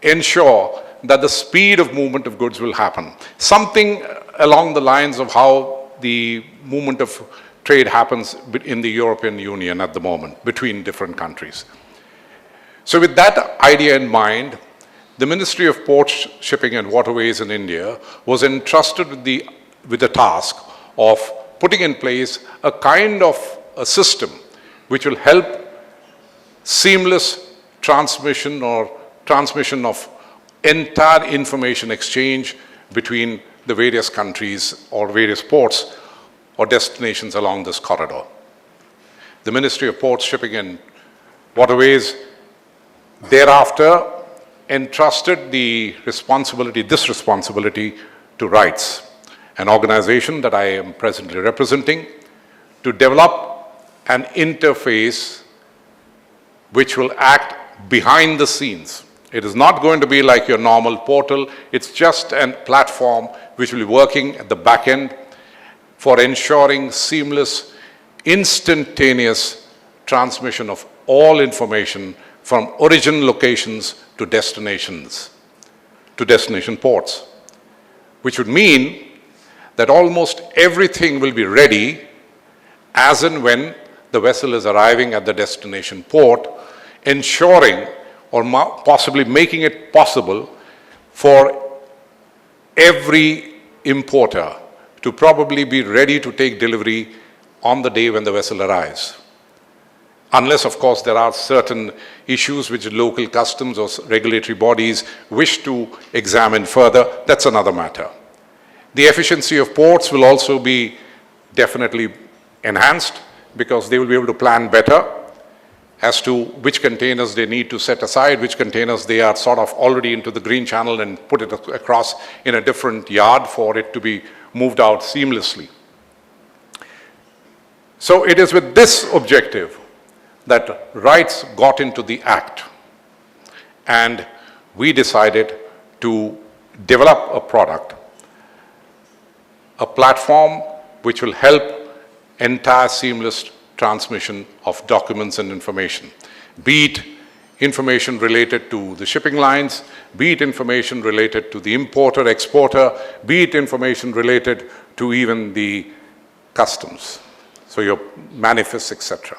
ensure that the speed of movement of goods will happen. Something along the lines of how the movement of trade happens in the European Union at the moment between different countries. So with that idea in mind, the Ministry of Ports, Shipping and Waterways in India was entrusted with the task of putting in place a kind of a system which will help seamless transmission of entire information exchange between the various countries or various ports or destinations along this corridor. The Ministry of Ports, Shipping and Waterways thereafter entrusted this responsibility to RITES, an organization that I am presently representing, to develop an interface which will act behind the scenes. It is not going to be like your normal portal. It's just a platform which will be working at the back end for ensuring seamless instantaneous transmission of all information from origin locations to destinations, to destination ports, which would mean that almost everything will be ready as and when the vessel is arriving at the destination port, ensuring or possibly making it possible for every importer to probably be ready to take delivery on the day when the vessel arrives. Unless, of course, there are certain issues which local customs or regulatory bodies wish to examine further, that's another matter. The efficiency of ports will also be definitely enhanced because they will be able to plan better as to which containers they need to set aside, which containers they are sort of already into the green channel and put it across in a different yard for it to be moved out seamlessly. So it is with this objective that RITES got into the Act, and we decided to develop a product, a platform which will help entire seamless transmission of documents and information, be it information related to the shipping lines, be it information related to the importer, exporter, be it information related to even the customs, so your manifests, etc.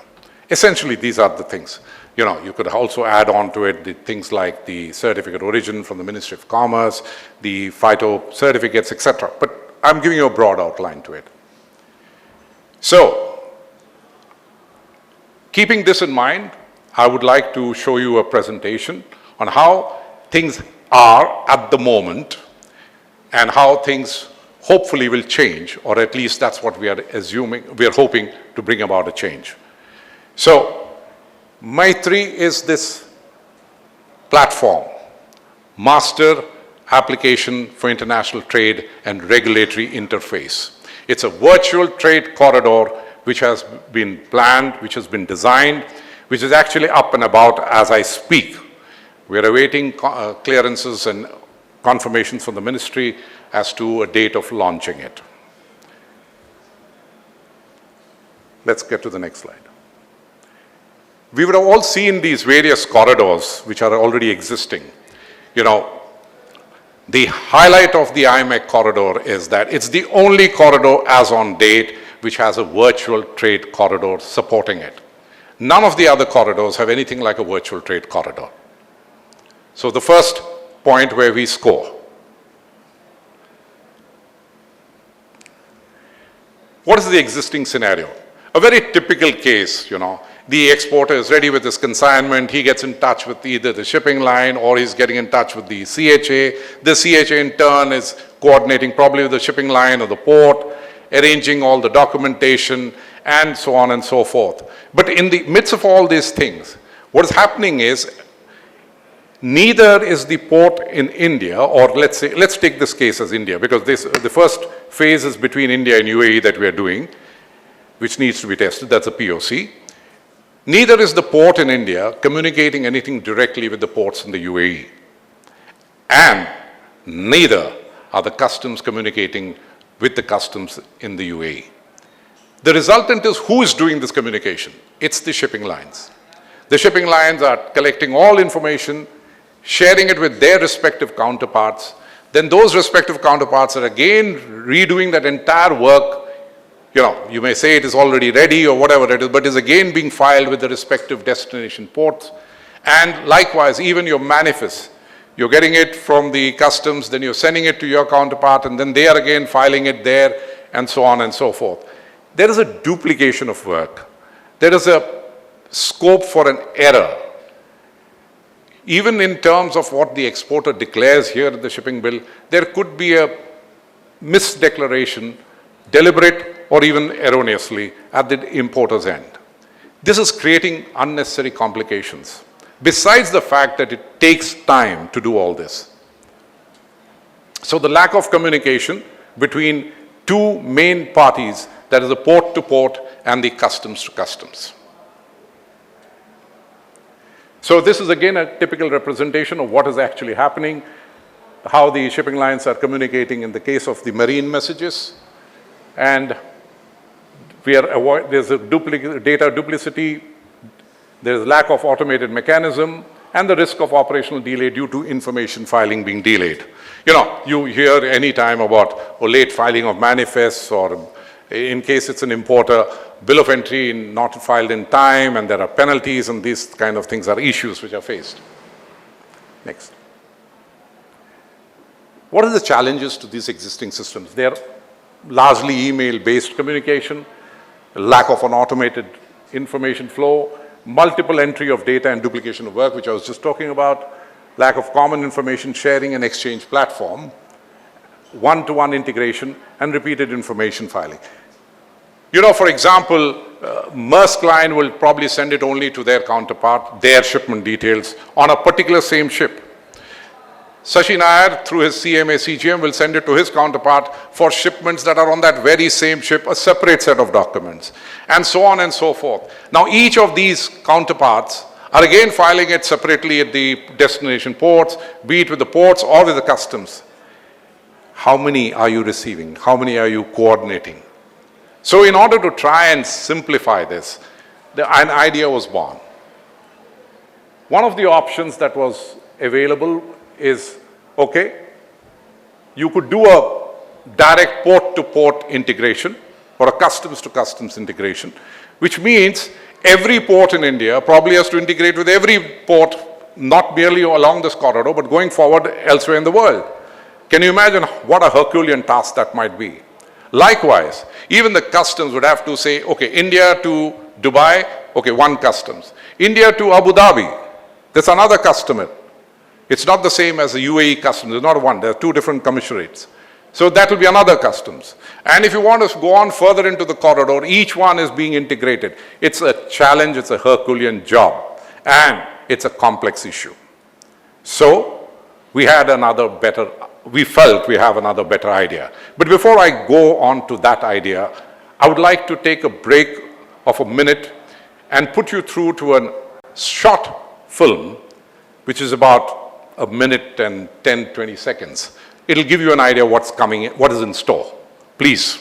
Essentially, these are the things. You know, you could also add on to it the things like the certificate origin from the Ministry of Commerce, the phyto certificates, etc. But I'm giving you a broad outline to it. So, keeping this in mind, I would like to show you a presentation on how things are at the moment and how things hopefully will change, or at least that's what we are assuming, we are hoping to bring about a change. So, Maitri is this platform, Master Application for International Trade and Regulatory Interface. It's a virtual trade corridor which has been planned, which has been designed, which is actually up and about as I speak. We are awaiting clearances and confirmations from the ministry as to a date of launching it. Let's get to the next slide. We would have all seen these various corridors which are already existing. You know, the highlight of the IMEC corridor is that it's the only corridor as on date which has a virtual trade corridor supporting it. None of the other corridors have anything like a virtual trade corridor. So the first point where we score. What is the existing scenario? A very typical case, you know, the exporter is ready with his consignment, he gets in touch with either the shipping line or he's getting in touch with the CHA. The CHA in turn is coordinating probably with the shipping line or the port, arranging all the documentation and so on and so forth. But in the midst of all these things, what is happening is neither is the port in India, or let's take this case as India, because the first phase is between India and UAE that we are doing, which needs to be tested, that's a POC. Neither is the port in India communicating anything directly with the ports in the UAE. And neither are the customs communicating with the customs in the UAE. The resultant is who is doing this communication? It's the shipping lines. The shipping lines are collecting all information, sharing it with their respective counterparts. Then those respective counterparts are again redoing that entire work. You know, you may say it is already ready or whatever it is, but is again being filed with the respective destination ports. And likewise, even your manifest, you're getting it from the customs, then you're sending it to your counterpart, and then they are again filing it there, and so on and so forth. There is a duplication of work. There is a scope for an error. Even in terms of what the exporter declares here in the shipping bill, there could be a misdeclaration, deliberate or even erroneously, at the importer's end. This is creating unnecessary complications, besides the fact that it takes time to do all this. So the lack of communication between two main parties, that is the port to port and the customs to customs. So this is again a typical representation of what is actually happening, how the shipping lines are communicating in the case of the marine messages. And there's a data duplicity, there's lack of automated mechanism, and the risk of operational delay due to information filing being delayed. You know, you hear any time about late filing of manifests, or in case it's an importer, bill of entry not filed in time, and there are penalties, and these kind of things are issues which are faced. Next. What are the challenges to these existing systems? They are largely email-based communication, lack of an automated information flow, multiple entry of data and duplication of work, which I was just talking about, lack of common information sharing and exchange platform, one-to-one integration, and repeated information filing. You know, for example, Maersk line will probably send it only to their counterpart, their shipment details, on a particular same ship. Sashi Nair, through his CMA, CGM, will send it to his counterpart for shipments that are on that very same ship, a separate set of documents, and so on and so forth. Now, each of these counterparts are again filing it separately at the destination ports, be it with the ports or with the customs. How many are you receiving? How many are you coordinating? So in order to try and simplify this, an idea was born. One of the options that was available is, okay, you could do a direct port-to-port integration or a customs-to-customs integration, which means every port in India probably has to integrate with every port, not merely along this corridor, but going forward elsewhere in the world. Can you imagine what a Herculean task that might be? Likewise, even the customs would have to say, okay, India to Dubai, okay, one customs. India to Abu Dhabi, that's another customer. It's not the same as the UAE customs, it's not one, there are two different commissionates. So that will be another customs. And if you want to go on further into the corridor, each one is being integrated. It's a challenge, it's a Herculean job, and it's a complex issue. So we felt we have another better idea. But before I go on to that idea, I would like to take a break of a minute and put you through to a short film, which is about a minute and 10, 20 seconds. It'll give you an idea what's coming, what is in store. Please.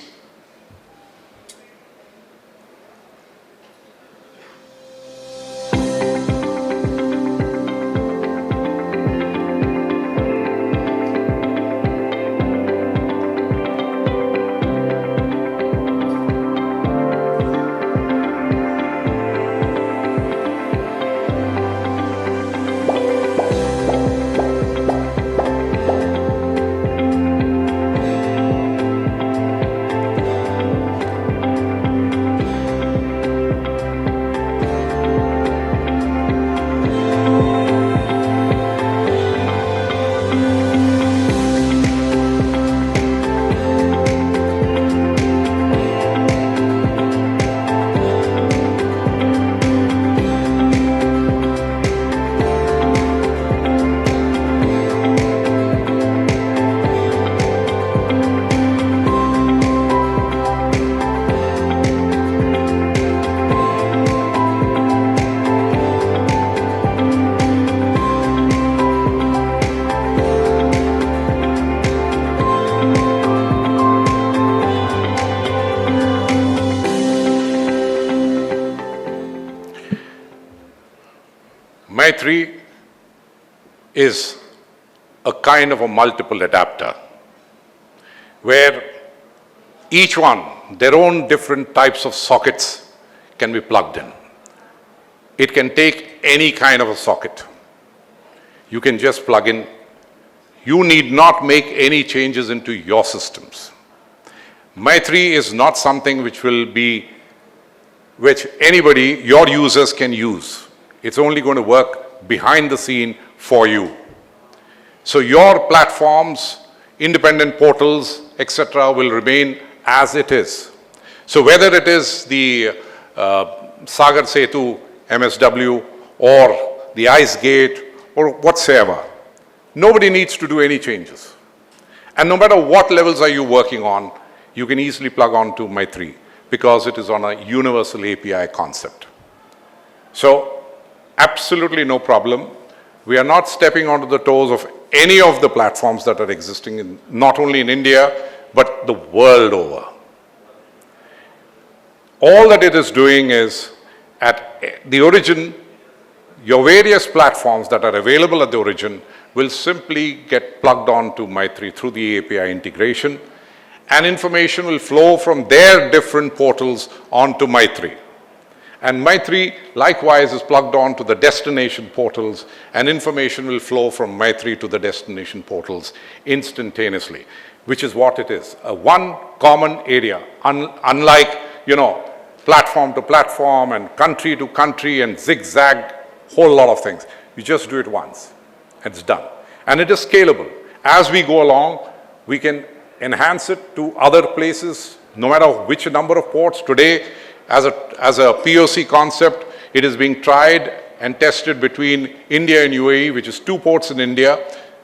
Maitri is a kind of a multiple adapter where each one, their own different types of sockets can be plugged in. It can take any kind of a socket. You can just plug in. You need not make any changes into your systems. Maitri is not something which anybody, your users can use. It's only going to work behind the scene for you. So your platforms, independent portals, etc. will remain as it is. So whether it is the Sagar Setu MSW or the Ice Gate or whatsoever, nobody needs to do any changes. And no matter what levels are you working on, you can easily plug on to Maitri because it is on a universal API concept. So absolutely no problem. We are not stepping onto the toes of any of the platforms that are existing not only in India, but the world over. All that it is doing is, at the origin, your various platforms that are available at the origin will simply get plugged on to Maitri through the API integration, and information will flow from their different portals onto Maitri. And Maitri likewise is plugged on to the destination portals, and information will flow from Maitri to the destination portals instantaneously, which is what it is, a one common area, unlike, platform to platform and country to country and zigzag, whole lot of things. You just do it once and it's done. And it is scalable. As we go along, we can enhance it to other places, no matter which number of ports. Today, as a POC concept, it is being tried and tested between India and UAE, which is 2 ports in India,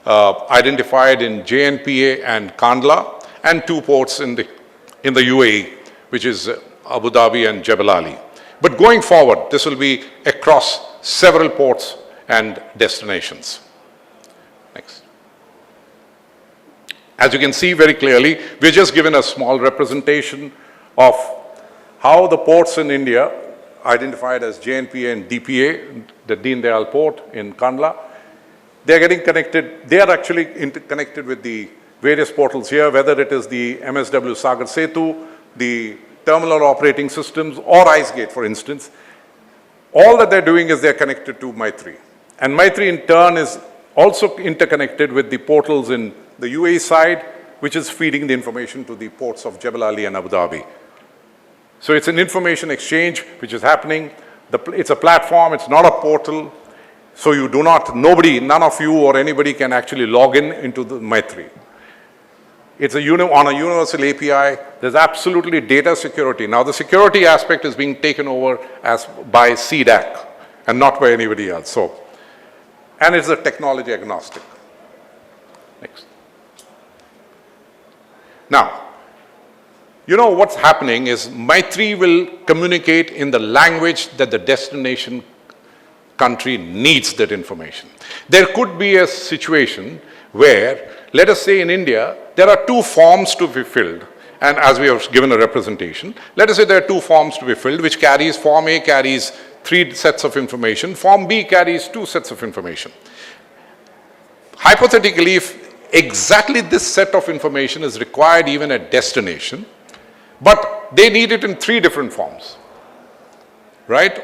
identified in JNPA and Kandla, and 2 ports in the UAE, which is Abu Dhabi and Jebel Ali. But going forward, this will be across several ports and destinations. Next. As you can see very clearly, we're just given a small representation of how the ports in India, identified as JNPA and DPA, the Deen Dayal port in Kandla, they're getting connected. They are actually interconnected with the various portals here, whether it is the MSW Sagar Setu, the terminal operating systems, or IceGate, for instance. All that they're doing is they're connected to Maitri. And Maitri, in turn, is also interconnected with the portals in the UAE side, which is feeding the information to the ports of Jebel Ali and Abu Dhabi. So it's an information exchange which is happening. It's a platform, it's not a portal. So you do not, none of you or anybody can actually log into the Maitri. It's on a universal API. There's absolutely data security. Now the security aspect is being taken over by CDAC and not by anybody else. So, and it's a technology agnostic. Next. Now, what's happening is Maitri will communicate in the language that the destination country needs that information. There could be a situation where, let us say in India, there are 2 forms to be filled, and as we have given a representation, let us say there are 2 forms to be filled, which Form A carries 3 sets of information, Form B carries 2 sets of information. Hypothetically, if exactly this set of information is required even at destination, but they need it in 3 different forms, right?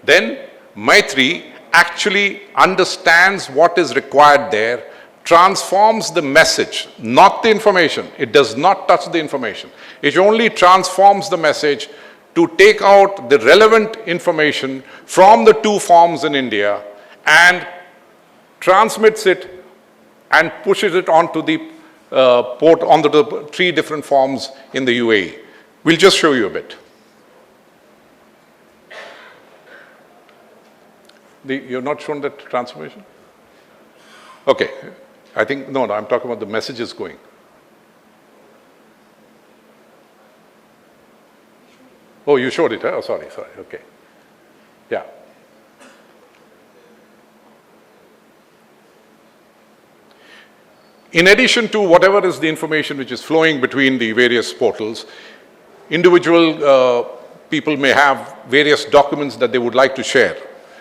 Then Maitri actually understands what is required there, transforms the message, not the information. It does not touch the information. It only transforms the message to take out the relevant information from the 2 forms in India and transmits it and pushes it onto the port, onto the 3 different forms in the UAE. We'll just show you a bit. You're not shown that transformation? Okay. I think, no, I'm talking about the messages going. Oh, you showed it, huh? Oh, sorry, okay. Yeah. In addition to whatever is the information which is flowing between the various portals, individual people may have various documents that they would like to share.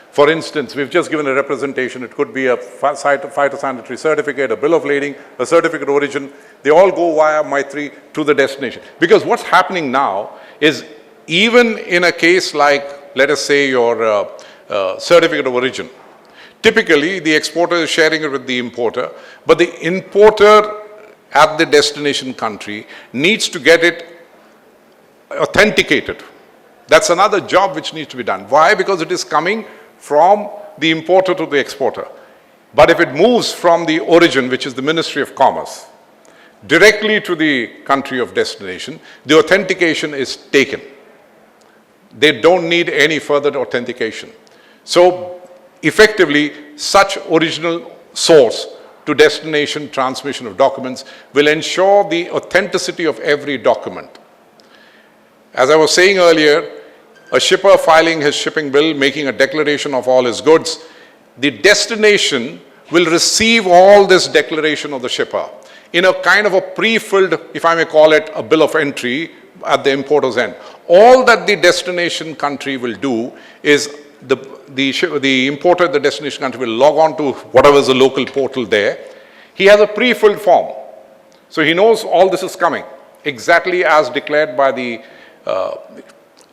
For instance, we've just given a representation. It could be a phytosanitary certificate, a bill of lading, a certificate of origin. They all go via Maitri to the destination. Because what's happening now is, even in a case like, let us say, your certificate of origin, typically the exporter is sharing it with the importer, but the importer at the destination country needs to get it authenticated. That's another job which needs to be done. Why? Because it is coming from the importer to the exporter. But if it moves from the origin, which is the Ministry of Commerce, directly to the country of destination, the authentication is taken. They don't need any further authentication. So effectively, such original source to destination transmission of documents will ensure the authenticity of every document. As I was saying earlier, a shipper filing his shipping bill, making a declaration of all his goods, the destination will receive all this declaration of the shipper in a kind of a pre-filled, if I may call it, a bill of entry, at the importer's end. All that the destination country will do is the importer at the destination country will log on to whatever is the local portal there. He has a pre-filled form. So he knows all this is coming, exactly as declared by the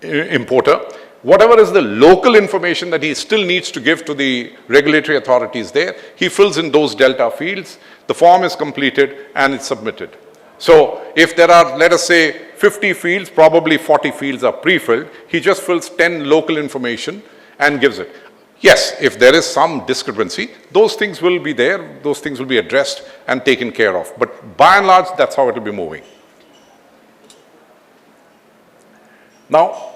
importer. Whatever is the local information that he still needs to give to the regulatory authorities there, he fills in those delta fields, the form is completed and it's submitted. So if there are, let us say, 50 fields, probably 40 fields are pre-filled, he just fills 10 local information and gives it. Yes, if there is some discrepancy, those things will be there, those things will be addressed and taken care of. But by and large, that's how it will be moving. Now,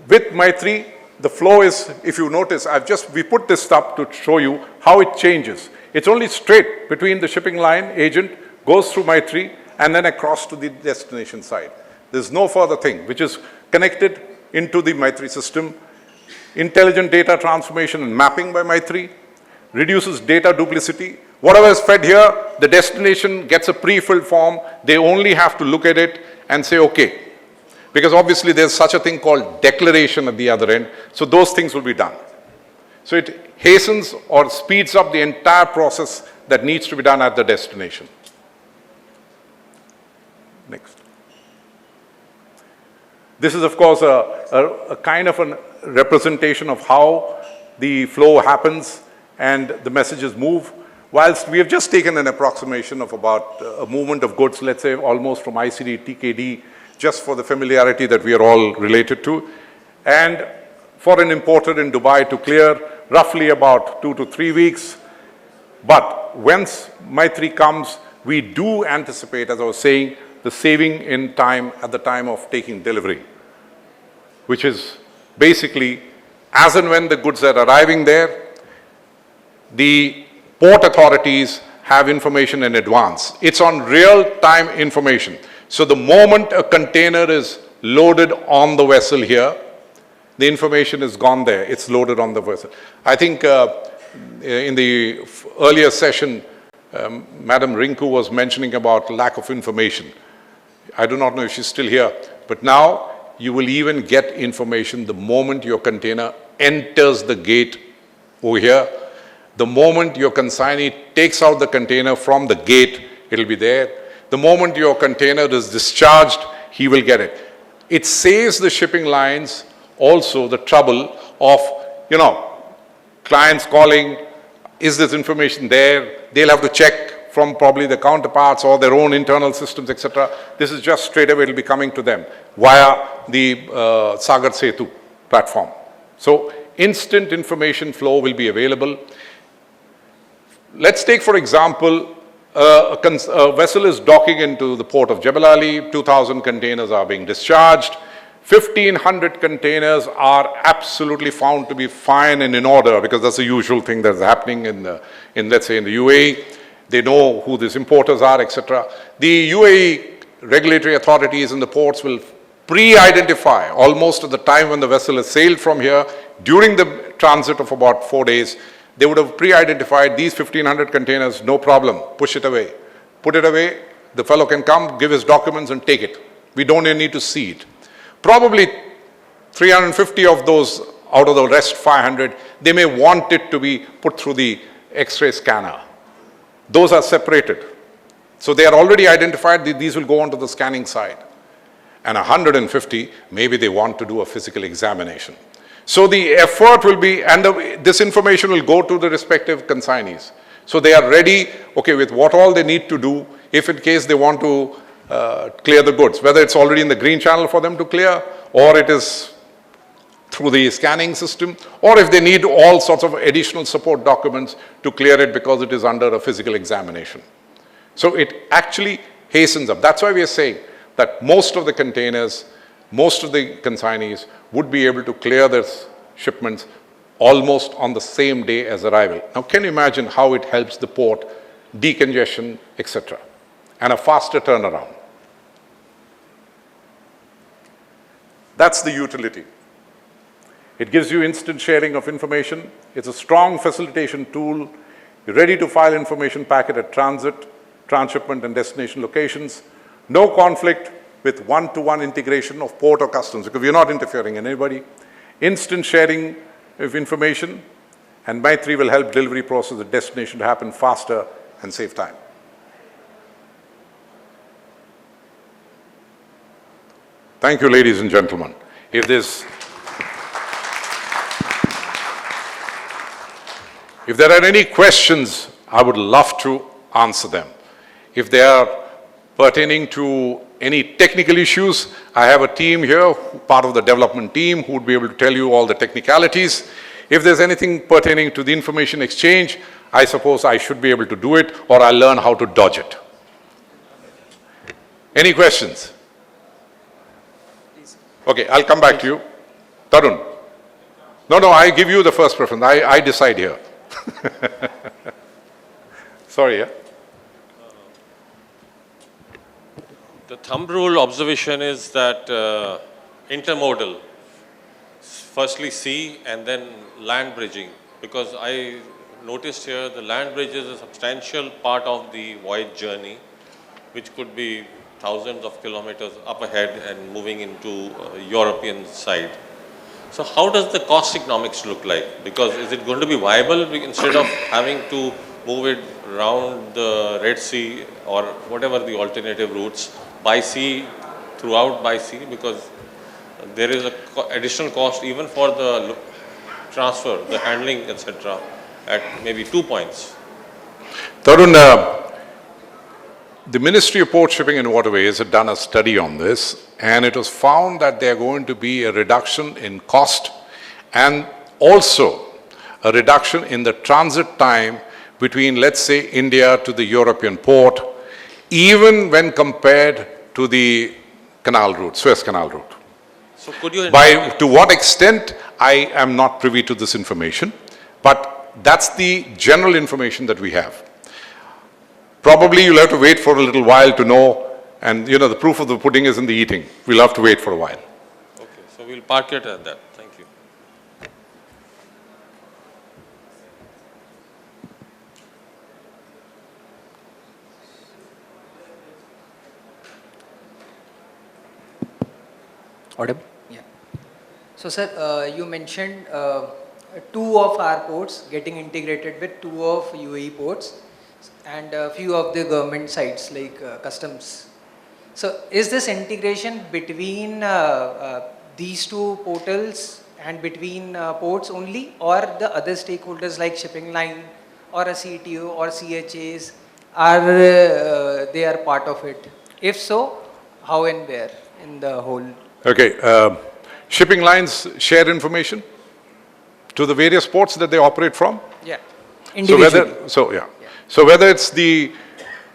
with Maitri, the flow is, if you notice, we put this up to show you how it changes. It's only straight between the shipping line agent, goes through Maitri, and then across to the destination side. There's no further thing, which is connected into the Maitri system. Intelligent data transformation and mapping by Maitri, reduces data duplicity. Whatever is fed here, the destination gets a pre-filled form. They only have to look at it and say, okay. Because obviously there's such a thing called declaration at the other end. So those things will be done. So it hastens or speeds up the entire process that needs to be done at the destination. Next. This is, of course, a kind of a representation of how the flow happens and the messages move. Whilst we have just taken an approximation of about a movement of goods, let's say almost from ICD, TKD, just for the familiarity that we are all related to. And for an importer in Dubai to clear roughly about 2 to 3 weeks. But once Maitri comes, we do anticipate, as I was saying, the saving in time at the time of taking delivery, which is basically as and when the goods are arriving there, the port authorities have information in advance. It's on real-time information. So the moment a container is loaded on the vessel here, the information is gone there. It's loaded on the vessel. I think in the earlier session, Madam Rinku was mentioning about lack of information. I do not know if she's still here, but now you will even get information the moment your container enters the gate over here. The moment your consignee takes out the container from the gate, it'll be there. The moment your container is discharged, he will get it. It saves the shipping lines also the trouble of, clients calling, is this information there? They'll have to check from probably the counterparts or their own internal systems, etc. This is just straight away, it'll be coming to them via the Sagar Setu platform. So instant information flow will be available. Let's take, for example, a vessel is docking into the port of Jebel Ali, 2,000 containers are being discharged, 1,500 containers are absolutely found to be fine and in order, because that's the usual thing that's happening let's say in the UAE. They know who these importers are, etc. The UAE regulatory authorities in the ports will pre-identify almost at the time when the vessel has sailed from here, during the transit of about 4 days, they would have pre-identified these 1,500 containers, no problem, push it away. Put it away, the fellow can come, give his documents and take it. We don't even need to see it. Probably 350 of those out of the rest 500, they may want it to be put through the X-ray scanner. Those are separated. So they are already identified, these will go on to the scanning side. And 150, maybe they want to do a physical examination. So the effort will be, and this information will go to the respective consignees. So they are ready, okay, with what all they need to do, if in case they want to clear the goods, whether it's already in the green channel for them to clear, or it is through the scanning system, or if they need all sorts of additional support documents to clear it because it is under a physical examination. So it actually hastens up. That's why we are saying that most of the containers, most of the consignees would be able to clear their shipments almost on the same day as arrival. Now, can you imagine how it helps the port, decongestion, etc., and a faster turnaround? That's the utility. It gives you instant sharing of information. It's a strong facilitation tool. You're ready to file information packet at transit, transshipment, and destination locations. No conflict, with one-to-one integration of port or customs, because we're not interfering in anybody. Instant sharing of information, and Maitri will help delivery process at destination to happen faster and save time. Thank you, ladies and gentlemen. If there are any questions, I would love to answer them. If they are pertaining to any technical issues, I have a team here, part of the development team, who would be able to tell you all the technicalities. If there's anything pertaining to the information exchange, I suppose I should be able to do it, or I'll learn how to dodge it. Any questions? Okay, I'll come back to you. Tarun. No, I give you the first preference. I decide here. Sorry, yeah? The thumb rule observation is that intermodal, firstly sea and then land bridging, because I noticed here the land bridge is a substantial part of the voyage journey, which could be thousands of kilometers up ahead and moving into European side. So how does the cost economics look like? Because is it going to be viable instead of having to move it around the Red Sea or whatever the alternative routes by sea, throughout by sea, because there is a additional cost even for the transfer, the handling, etc. at maybe 2 points. Tarun, the Ministry of Port Shipping and Waterways had done a study on this, and it was found that there are going to be a reduction in cost and also a reduction in the transit time between, let's say, India to the European port, even when compared to the canal route, Suez Canal route. So could you... To what extent, I am not privy to this information, but that's the general information that we have. Probably you'll have to wait for a little while to know, and you know, the proof of the pudding is in the eating. We'll have to wait for a while. Okay, so we'll park it at that. Thank you. Audible? Yeah. So, sir, you mentioned 2 of our ports getting integrated with 2 of UAE ports and a few of the government sites like customs. So, is this integration between these 2 portals and between ports only, or the other stakeholders like shipping line or a CTO or CHAs are they are part of it? If so, how and where in the whole? Okay, shipping lines share information to the various ports that they operate from? Yeah, individually. So whether it's the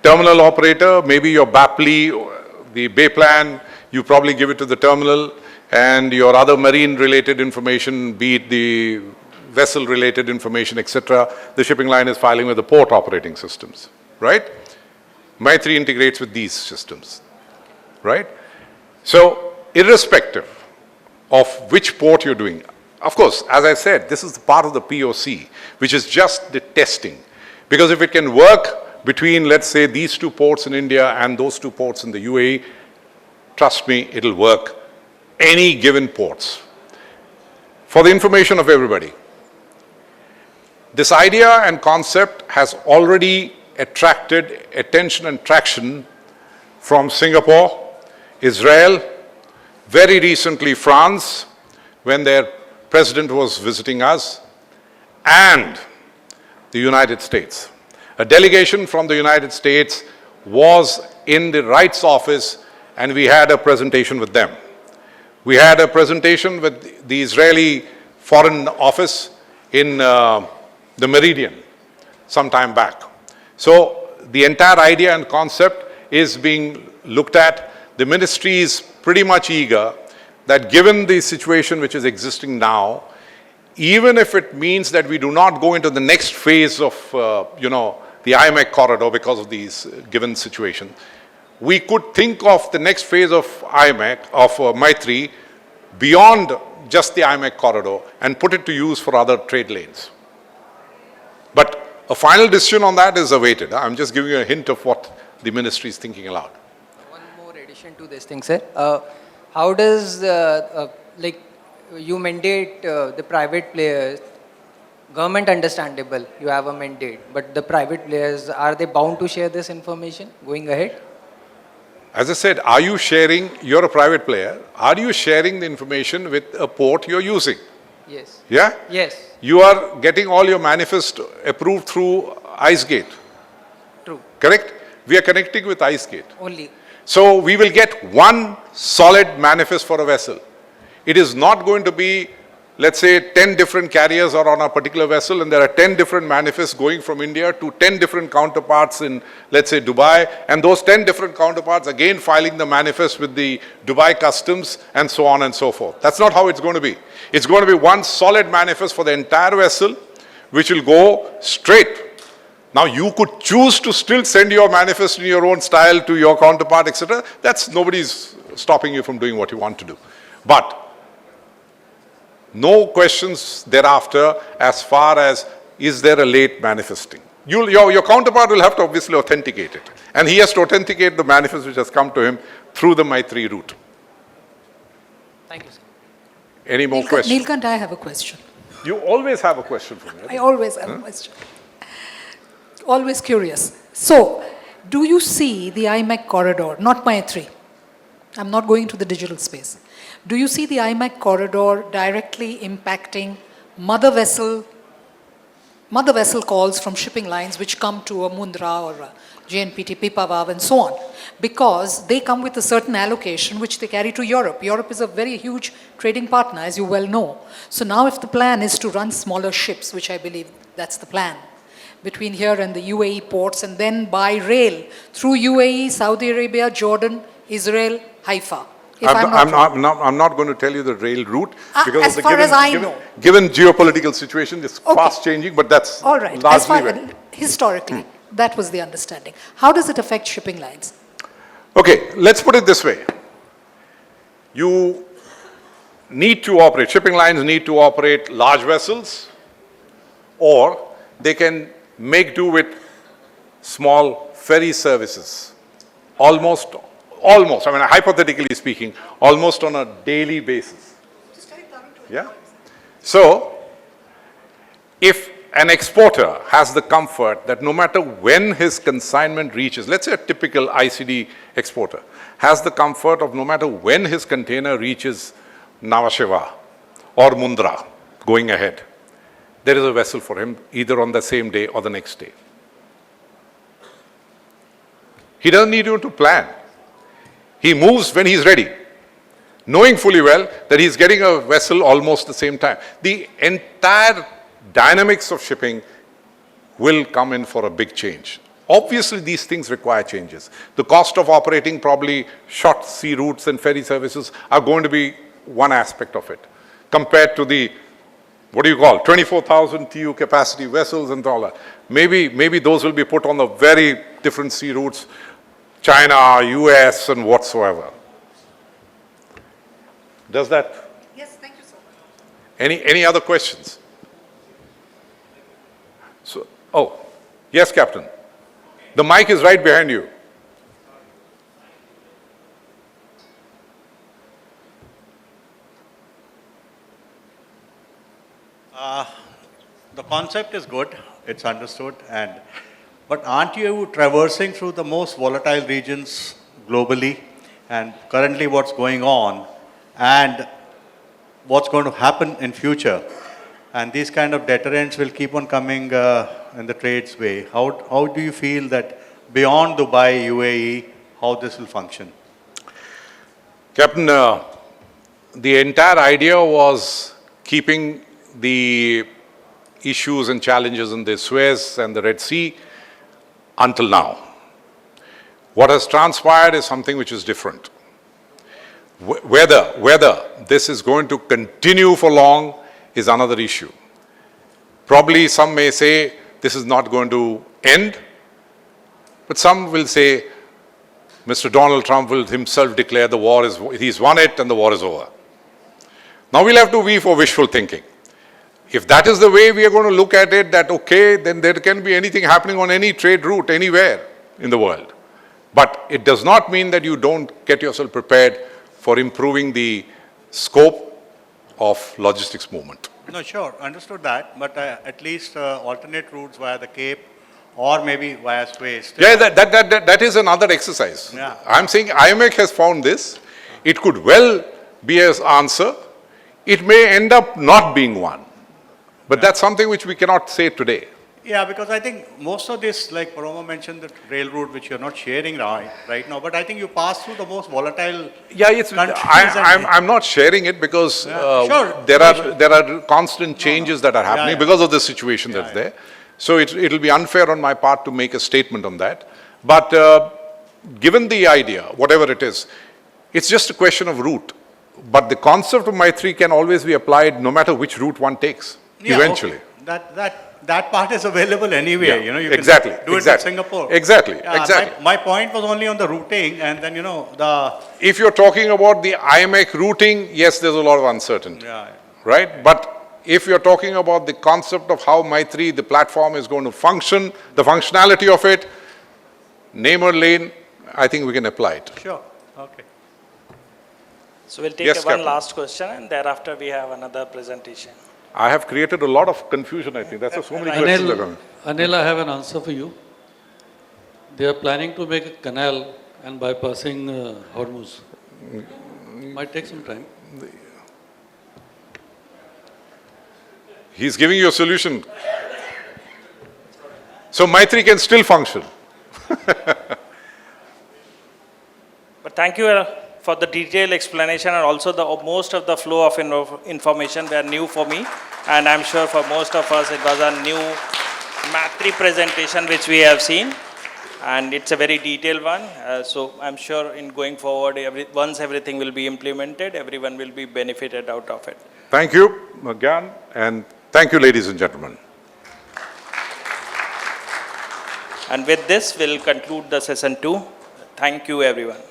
terminal operator, maybe your BAPLI, the Bay Plan, you probably give it to the terminal, and your other marine-related information, be it the vessel-related information, etc., the shipping line is filing with the port operating systems, right? Maitri integrates with these systems, right? So, irrespective of which port you're doing, of course, as I said, this is part of the POC, which is just the testing. Because if it can work between, let's say, these 2 ports in India and those 2 ports in the UAE, trust me, it'll work any given ports. For the information of everybody, this idea and concept has already attracted attention and traction from Singapore, Israel, very recently France, when their president was visiting us, and the United States. A delegation from the United States was in the RITES office, and we had a presentation with them. We had a presentation with the Israeli Foreign Office in the Meridian some time back. So the entire idea and concept is being looked at. The ministry is pretty much eager that given the situation which is existing now, even if it means that we do not go into the next phase of, the IMEC corridor because of these given situation, we could think of the next phase of IMEC, of Maitri, beyond just the IMEC corridor and put it to use for other trade lanes. But a final decision on that is awaited. I'm just giving you a hint of what the ministry is thinking aloud. One more addition. addition to this thing, sir, how does, like, you mandate the private players, government understandable, you have a mandate, but the private players, are they bound to share this information going ahead? As I said, are you sharing, you're a private player, are you sharing the information with a port you're using? Yes. Yeah? Yes, You are getting all your manifest approved through IceGate, true. correct? We are connecting with IceGate. Only. So we will get one solid manifest for a vessel. It is not going to be, let's say, 10 different carriers are on a particular vessel and there are 10 different manifests going from India to 10 different counterparts in, let's say, Dubai, and those 10 different counterparts again filing the manifest with the Dubai customs and so on and so forth. That's not how it's going to be. It's going to be one solid manifest for the entire vessel, which will go straight. Now, you could choose to still send your manifest in your own style to your counterpart, etc. That's, nobody's stopping you from doing what you want to do. But no questions thereafter as far as is there a late manifesting. Your counterpart will have to obviously authenticate it. And he has to authenticate the manifest which has come to him through the Maitri route. Thank you, sir. Any more questions? Neelkant, I have a question. You always have a question for me. I always have a question. Always curious. So, do you see the IMEC corridor, not Maitri? I'm not going to the digital space. Do you see the IMEC corridor directly impacting mother vessel calls from shipping lines which come to a Mundra or a JNPT, Pipavav and so on? Because they come with a certain allocation which they carry to Europe. Europe is a very huge trading partner, as you well know. So now if the plan is to run smaller ships, which I believe that's the plan, between here and the UAE ports and then by rail through UAE, Saudi Arabia, Jordan, Israel, Haifa. I'm not going to tell you the rail route because as far as I know. Given geopolitical situation, it's fast changing, but that's all right. Largely as far, historically, that was the understanding. How does it affect shipping lines? Okay, let's put it this way. You need to operate, shipping lines need to operate large vessels, or they can make do with small ferry services. Almost, I mean, hypothetically speaking, almost on a daily basis. Yeah? So, if an exporter has the comfort that no matter when his consignment reaches, let's say a typical ICD exporter, has the comfort of no matter when his container reaches Nhava Sheva or Mundra going ahead, there is a vessel for him either on the same day or the next day. He doesn't need you to plan. He moves when he's ready, knowing fully well that he's getting a vessel almost the same time. The entire dynamics of shipping will come in for a big change. Obviously, these things require changes. The cost of operating probably short sea routes and ferry services are going to be one aspect of it, compared to the, 24,000 TEU capacity vessels and all that. Maybe those will be put on the very different sea routes, China, US, and whatsoever. Does that? Yes, thank you so much. Any other questions? So, oh, yes, Captain. The mic is right behind you. The concept is good, it's understood, but aren't you traversing through the most volatile regions globally, and currently what's going on and what's going to happen in future? And these kind of deterrents will keep on coming in the trade's way. How do you feel that beyond Dubai, UAE, how this will function? Captain, the entire idea was keeping the issues and challenges in the Suez and the Red Sea until now. What has transpired is something which is different. Whether this is going to continue for long is another issue. Probably some may say this is not going to end, but some will say Mr. Donald Trump will himself declare the war is, he's won it and the war is over. Now we'll have to be for wishful thinking. If that is the way we are going to look at it, that okay, then there can be anything happening on any trade route anywhere in the world. But it does not mean that you don't get yourself prepared for improving the scope of logistics movement. No, sure, understood that, but at least alternate routes via the Cape or maybe via Suez. Yeah, that is another exercise. Yeah. I'm saying IMEC has found this. It could well be an answer. It may end up not being one. But that's something which we cannot say today. Yeah, because I think most of this, like Poroma mentioned, the rail route, which you're not sharing right now, but I think you pass through the most volatile countries. I'm not sharing it because Sure. there are constant changes that are happening because of the situation that's there. So it'll be unfair on my part to make a statement on that. But given the idea, whatever it is, it's just a question of route. But the concept of Maitri can always be applied no matter which route one takes, eventually. Okay. That part is available anyway, you know, you can do it in Singapore. Exactly. My point was only on the routing, and then, you know, If you're talking about the IMEC routing, yes, there's a lot of uncertainty, right? But if you're talking about the concept of how Maitri, the platform, is going to function, the functionality of it, name or lane, I think we can apply it. Sure, okay. So we'll take Yes, one Captain. last question, and thereafter we have another presentation. I have created a lot of confusion, I think. That's why so many questions are coming. Anil, I have an answer for you. They are planning to make a canal and bypassing Hormuz. Might take some time. He's giving you a solution. So Maitri can still function. But thank you for the detailed explanation, and also most of the flow of information were new for me, and I'm sure for most of us it was a new Maitri presentation which we have seen, and it's a very detailed one. So I'm sure in going forward, once everything will be implemented, everyone will be benefited out of it. Thank you, Gyan, and thank you, ladies and gentlemen. And with this, we'll conclude the session 2. Thank you, everyone.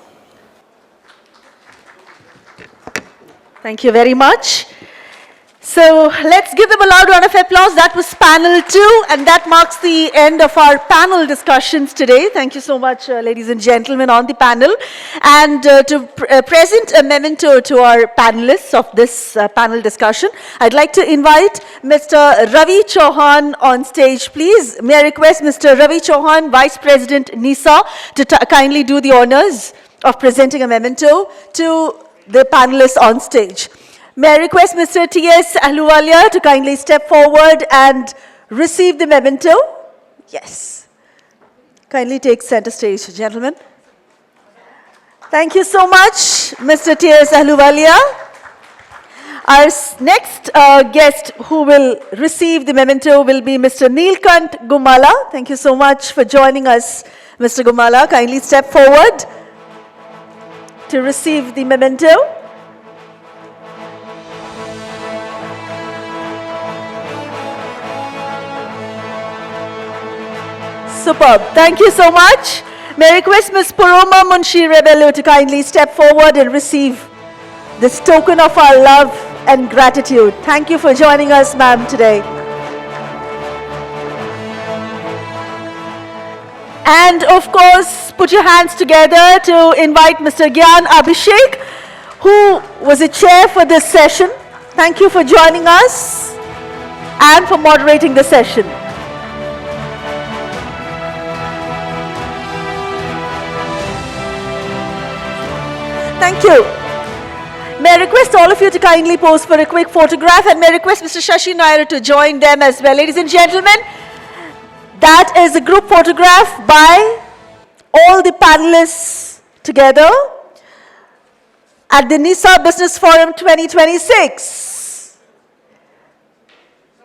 Thank you very much. So let's give them a loud round of applause. That was panel 2, and that marks the end of our panel discussions today. Thank you so much, ladies and gentlemen, on the panel. And to present a memento to our panelists of this panel discussion, I'd like to invite Mr. Ravi Chauhan on stage, please. May I request Mr. Ravi Chauhan, Vice President, NISAA, to kindly do the honors of presenting a memento to the panelists on stage. May I request Mr. T.S. Ahluwalia to kindly step forward and receive the memento? Yes. Kindly take center stage, gentlemen. Thank you so much, Mr. T.S. Ahluwalia. Our next guest who will receive the memento will be Mr. Neelkant Gummalla. Thank you so much for joining us, Mr. Gummalla. Kindly step forward to receive the memento. Superb. Thank you so much. May I request Ms. Poroma, Munshi, Rebello to kindly step forward and receive this token of our love and gratitude. Thank you for joining us, ma'am, today. And of course, put your hands together to invite Mr. Gyan Abhishek, who was a chair for this session. Thank you for joining us and for moderating the session. Thank you. May I request all of you to kindly pose for a quick photograph, and may I request Mr. Shashi Nair to join them as well. Ladies and gentlemen, that is a group photograph by all the panelists together at the NISAA Business Forum 2026.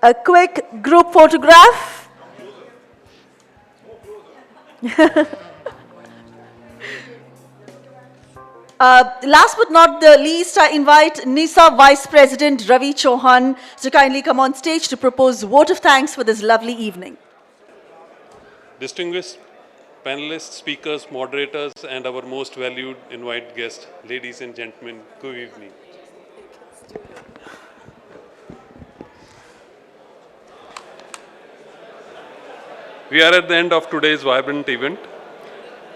A quick group photograph. Last but not the least, I invite NISAA Vice President Ravi Chauhan to kindly come on stage to propose vote of thanks for this lovely evening. Distinguished panelists, speakers, moderators, and our most valued invited guests, ladies and gentlemen, good evening. We are at the end of today's vibrant event.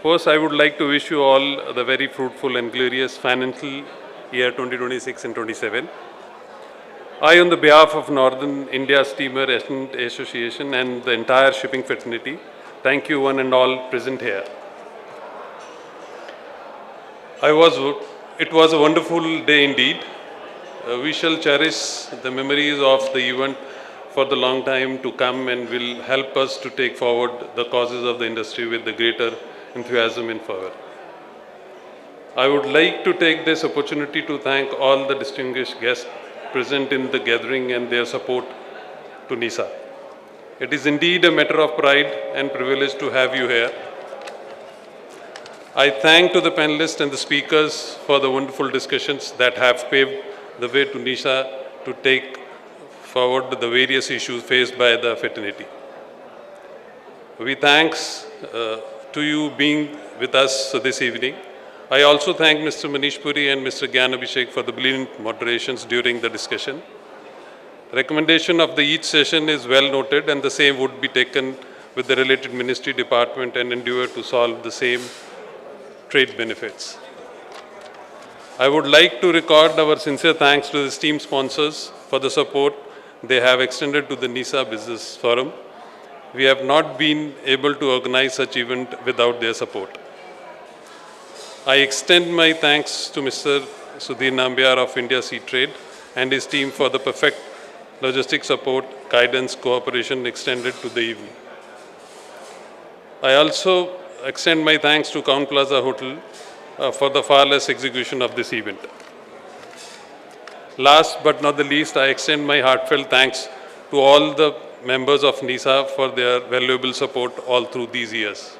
First, I would like to wish you all the very fruitful and glorious financial year 2026 and 27. I, on the behalf of Northern India Steamer Association and the entire shipping fraternity, thank you one and all present here. It was a wonderful day indeed. We shall cherish the memories of the event for the long time to come and will help us to take forward the causes of the industry with the greater enthusiasm and fervor. I would like to take this opportunity to thank all the distinguished guests present in the gathering and their support to NISAA. It is indeed a matter of pride and privilege to have you here. I thank to the panelists and the speakers for the wonderful discussions that have paved the way to NISAA to take forward the various issues faced by the fraternity. We thanks to you being with us this evening. I also thank Mr. Manish Puri and Mr. Gyan Abhishek for the brilliant moderations during the discussion. Recommendation of each session is well noted and the same would be taken with the related ministry department and endeavor to solve the same trade benefits. I would like to record our sincere thanks to the esteemed sponsors for the support they have extended to the NISAA Business Forum. We have not been able to organize such event without their support. I extend my thanks to Mr. Sudhir Nambiar of India Sea Trade and his team for the perfect logistics support, guidance, cooperation extended to the evening. I also extend my thanks to Crown Plaza Hotel for the flawless execution of this event. Last but not the least, I extend my heartfelt thanks to all the members of NISAA for their valuable support all through these years.